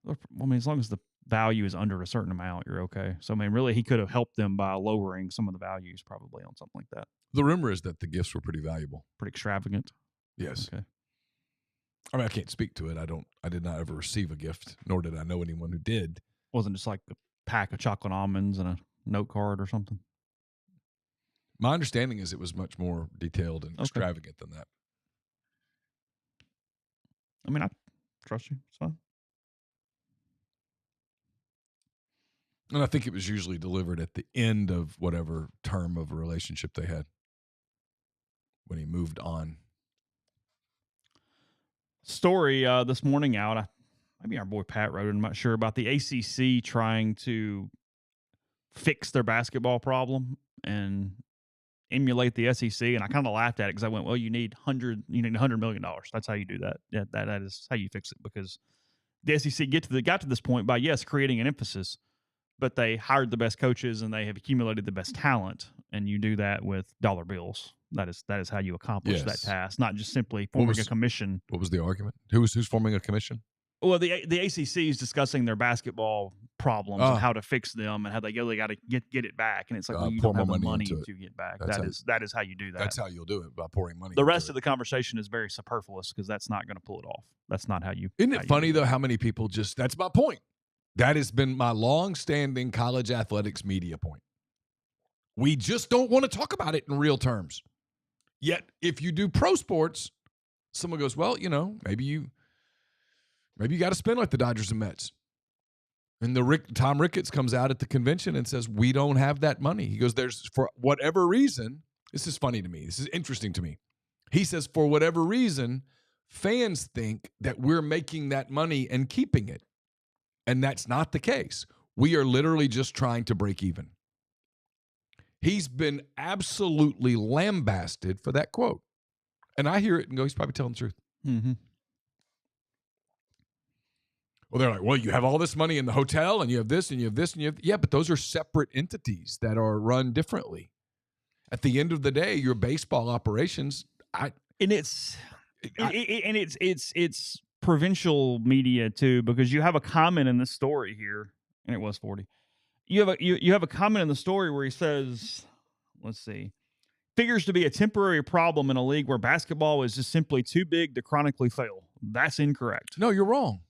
I mean, as long as the value is under a certain amount, you're okay. So, I mean, really, he could have helped them by lowering some of the values probably on something like that. The rumor is that the gifts were pretty valuable. Pretty extravagant. Yes. Okay. I mean, I can't speak to it. I did not ever receive a gift, nor did I know anyone who did. Wasn't just like a pack of chocolate almonds and a note card or something? My understanding is it was much more detailed and extravagant than that. I mean, I trust you. It's fine. And I think it was usually delivered at the end of whatever term of a relationship they had when he moved on. Story this morning out. Maybe our boy Pat wrote it. I'm not sure, about the ACC trying to fix their basketball problem and emulate the SEC. And I kind of laughed at it because I went, well, you need $100 million. That's how you do that. Yeah, that is how you fix it, because the SEC got to this point by, yes, creating an emphasis, but they hired the best coaches and they have accumulated the best talent. And you do that with dollar bills. That is how you accomplish that task, not just simply forming a commission. What was the argument? Who's forming a commission? Well, the ACC is discussing their basketball problems and how to fix them and how they got to get it back. And it's like, well, you don't have the money to get back. That is how you do that. That's how you'll do it, by pouring money. The rest of the conversation is very superfluous because that's not going to pull it off. That's not how you. Isn't it funny though how many people just? That's my point. That has been my long-standing college athletics media point. We just don't want to talk about it in real terms. Yet, if you do pro sports, someone goes, well, maybe you got to spend like the Dodgers and Mets. And Tom Ricketts comes out at the convention and says, we don't have that money. He goes, for whatever reason, this is funny to me. This is interesting to me. He says, for whatever reason, fans think that we're making that money and keeping it. And that's not the case. We are literally just trying to break even. He's been absolutely lambasted for that quote. And I hear it and go, he's probably telling the truth. Mm-hmm. Well, they're like, well, you have all this money in the hotel and you have this and you have this and you have. Yeah, but those are separate entities that are run differently. At the end of the day, your baseball operations. It's provincial media too, because you have a comment in this story here, and it was 40. You have a comment in the story where he says, let's see, figures to be a temporary problem in a league where basketball is just simply too big to chronically fail. That's incorrect. No, you're wrong.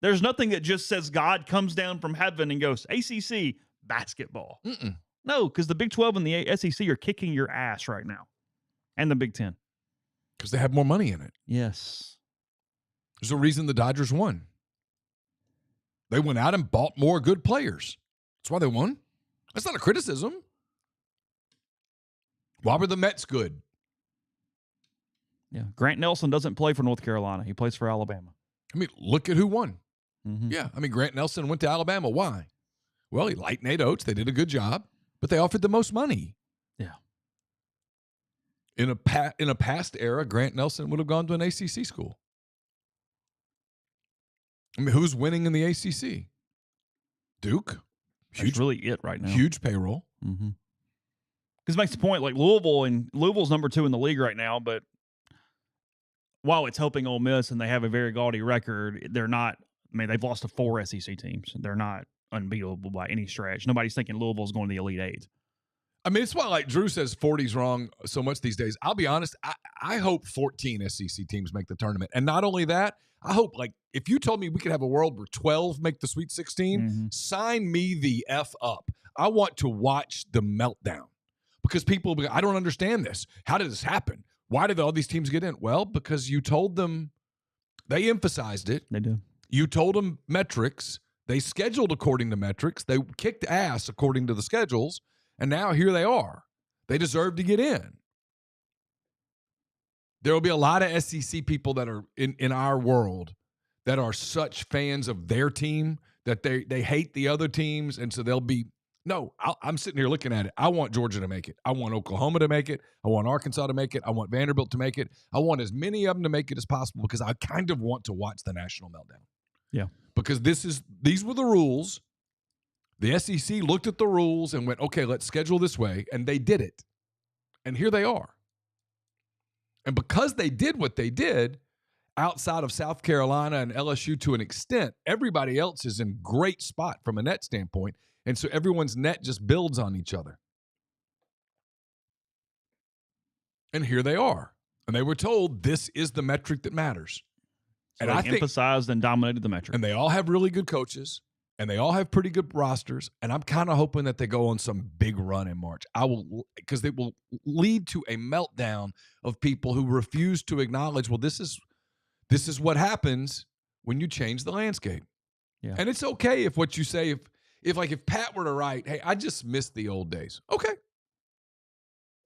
There's nothing that just says God comes down from heaven and goes, ACC, basketball. Mm-mm. No, because the Big 12 and the SEC are kicking your ass right now. And the Big 10. Because they have more money in it. Yes. There's a reason the Dodgers won. They went out and bought more good players. That's why they won. That's not a criticism. Why were the Mets good? Yeah. Grant Nelson doesn't play for North Carolina. He plays for Alabama. I mean, look at who won. Mm-hmm. Yeah. I mean, Grant Nelson went to Alabama. Why? Well, he liked Nate Oates. They did a good job, but they offered the most money. Yeah. In a past era, Grant Nelson would have gone to an ACC school. I mean, who's winning in the ACC? Duke. That's really it right now. Huge payroll. Mm-hmm. Because it makes the point, like Louisville's number 2 in the league right now, but while it's helping Ole Miss and they have a very gaudy record, they're not. I mean, they've lost to 4 SEC teams. They're not unbeatable by any stretch. Nobody's thinking Louisville's going to the Elite 8. I mean, it's why, like Drew says, 40's wrong so much these days. I'll be honest. I hope 14 SEC teams make the tournament. And not only that, I hope, like, if you told me we could have a world where 12 make the Sweet 16, sign me the F up. I want to watch the meltdown. Because people will be, I don't understand this. How did this happen? Why did all these teams get in? Well, because you told them, they emphasized it. They do. You told them metrics. They scheduled according to metrics. They kicked ass according to the schedules. And now here they are. They deserve to get in. There will be a lot of SEC people that are in our world that are such fans of their team that they hate the other teams. And so they'll be, no, I'm sitting here looking at it. I want Georgia to make it. I want Oklahoma to make it. I want Arkansas to make it. I want Vanderbilt to make it. I want as many of them to make it as possible because I kind of want to watch the national meltdown. Yeah. Because these were the rules. The SEC looked at the rules and went, okay, let's schedule this way. And they did it. And here they are. And because they did what they did, outside of South Carolina and LSU to an extent, everybody else is in great spot from a net standpoint. And so everyone's net just builds on each other. And here they are. And they were told this is the metric that matters. So and I think emphasized and dominated the metric. And they all have really good coaches. And they all have pretty good rosters. And I'm kind of hoping that they go on some big run in March. Because it will lead to a meltdown of people who refuse to acknowledge, well, this is what happens when you change the landscape. Yeah. And it's okay if what you say, if Pat were to write, hey, I just miss the old days. Okay.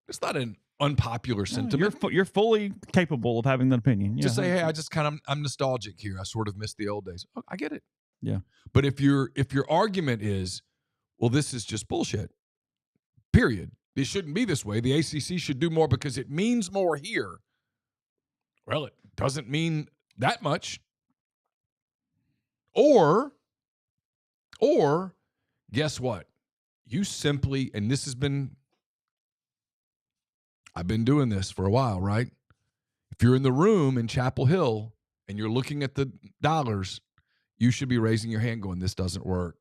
It's not an unpopular sentiment. You're fully capable of having that opinion. Just say, hey, I'm nostalgic here. I sort of miss the old days. Oh, I get it. Yeah. But if your argument is, well, this is just bullshit, period. It shouldn't be this way. The ACC should do more because it means more here. Well, it doesn't mean that much. Or guess what? You simply, and I've been doing this for a while, right? If you're in the room in Chapel Hill and you're looking at the dollars, you should be raising your hand going, this doesn't work.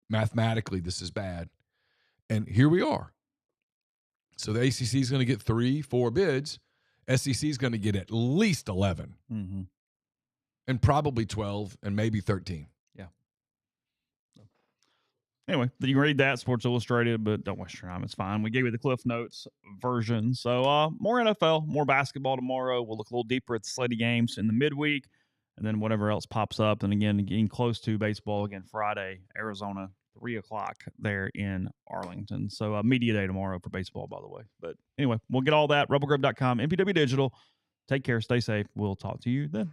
Mathematically, this is bad. And here we are. So the ACC is going to get 3-4 bids. SEC is going to get at least 11. Mm-hmm. And probably 12 and maybe 13. Yeah. Anyway, you can read that, Sports Illustrated, but don't waste your time. It's fine. We gave you the Cliff Notes version. So more NFL, more basketball tomorrow. We'll look a little deeper at the slate of games in the midweek. And then whatever else pops up. And again, getting close to baseball again Friday, Arizona, 3 o'clock there in Arlington. So media day tomorrow for baseball, by the way. But anyway, we'll get all that. Rebelgrove.com, MPW Digital. Take care. Stay safe. We'll talk to you then.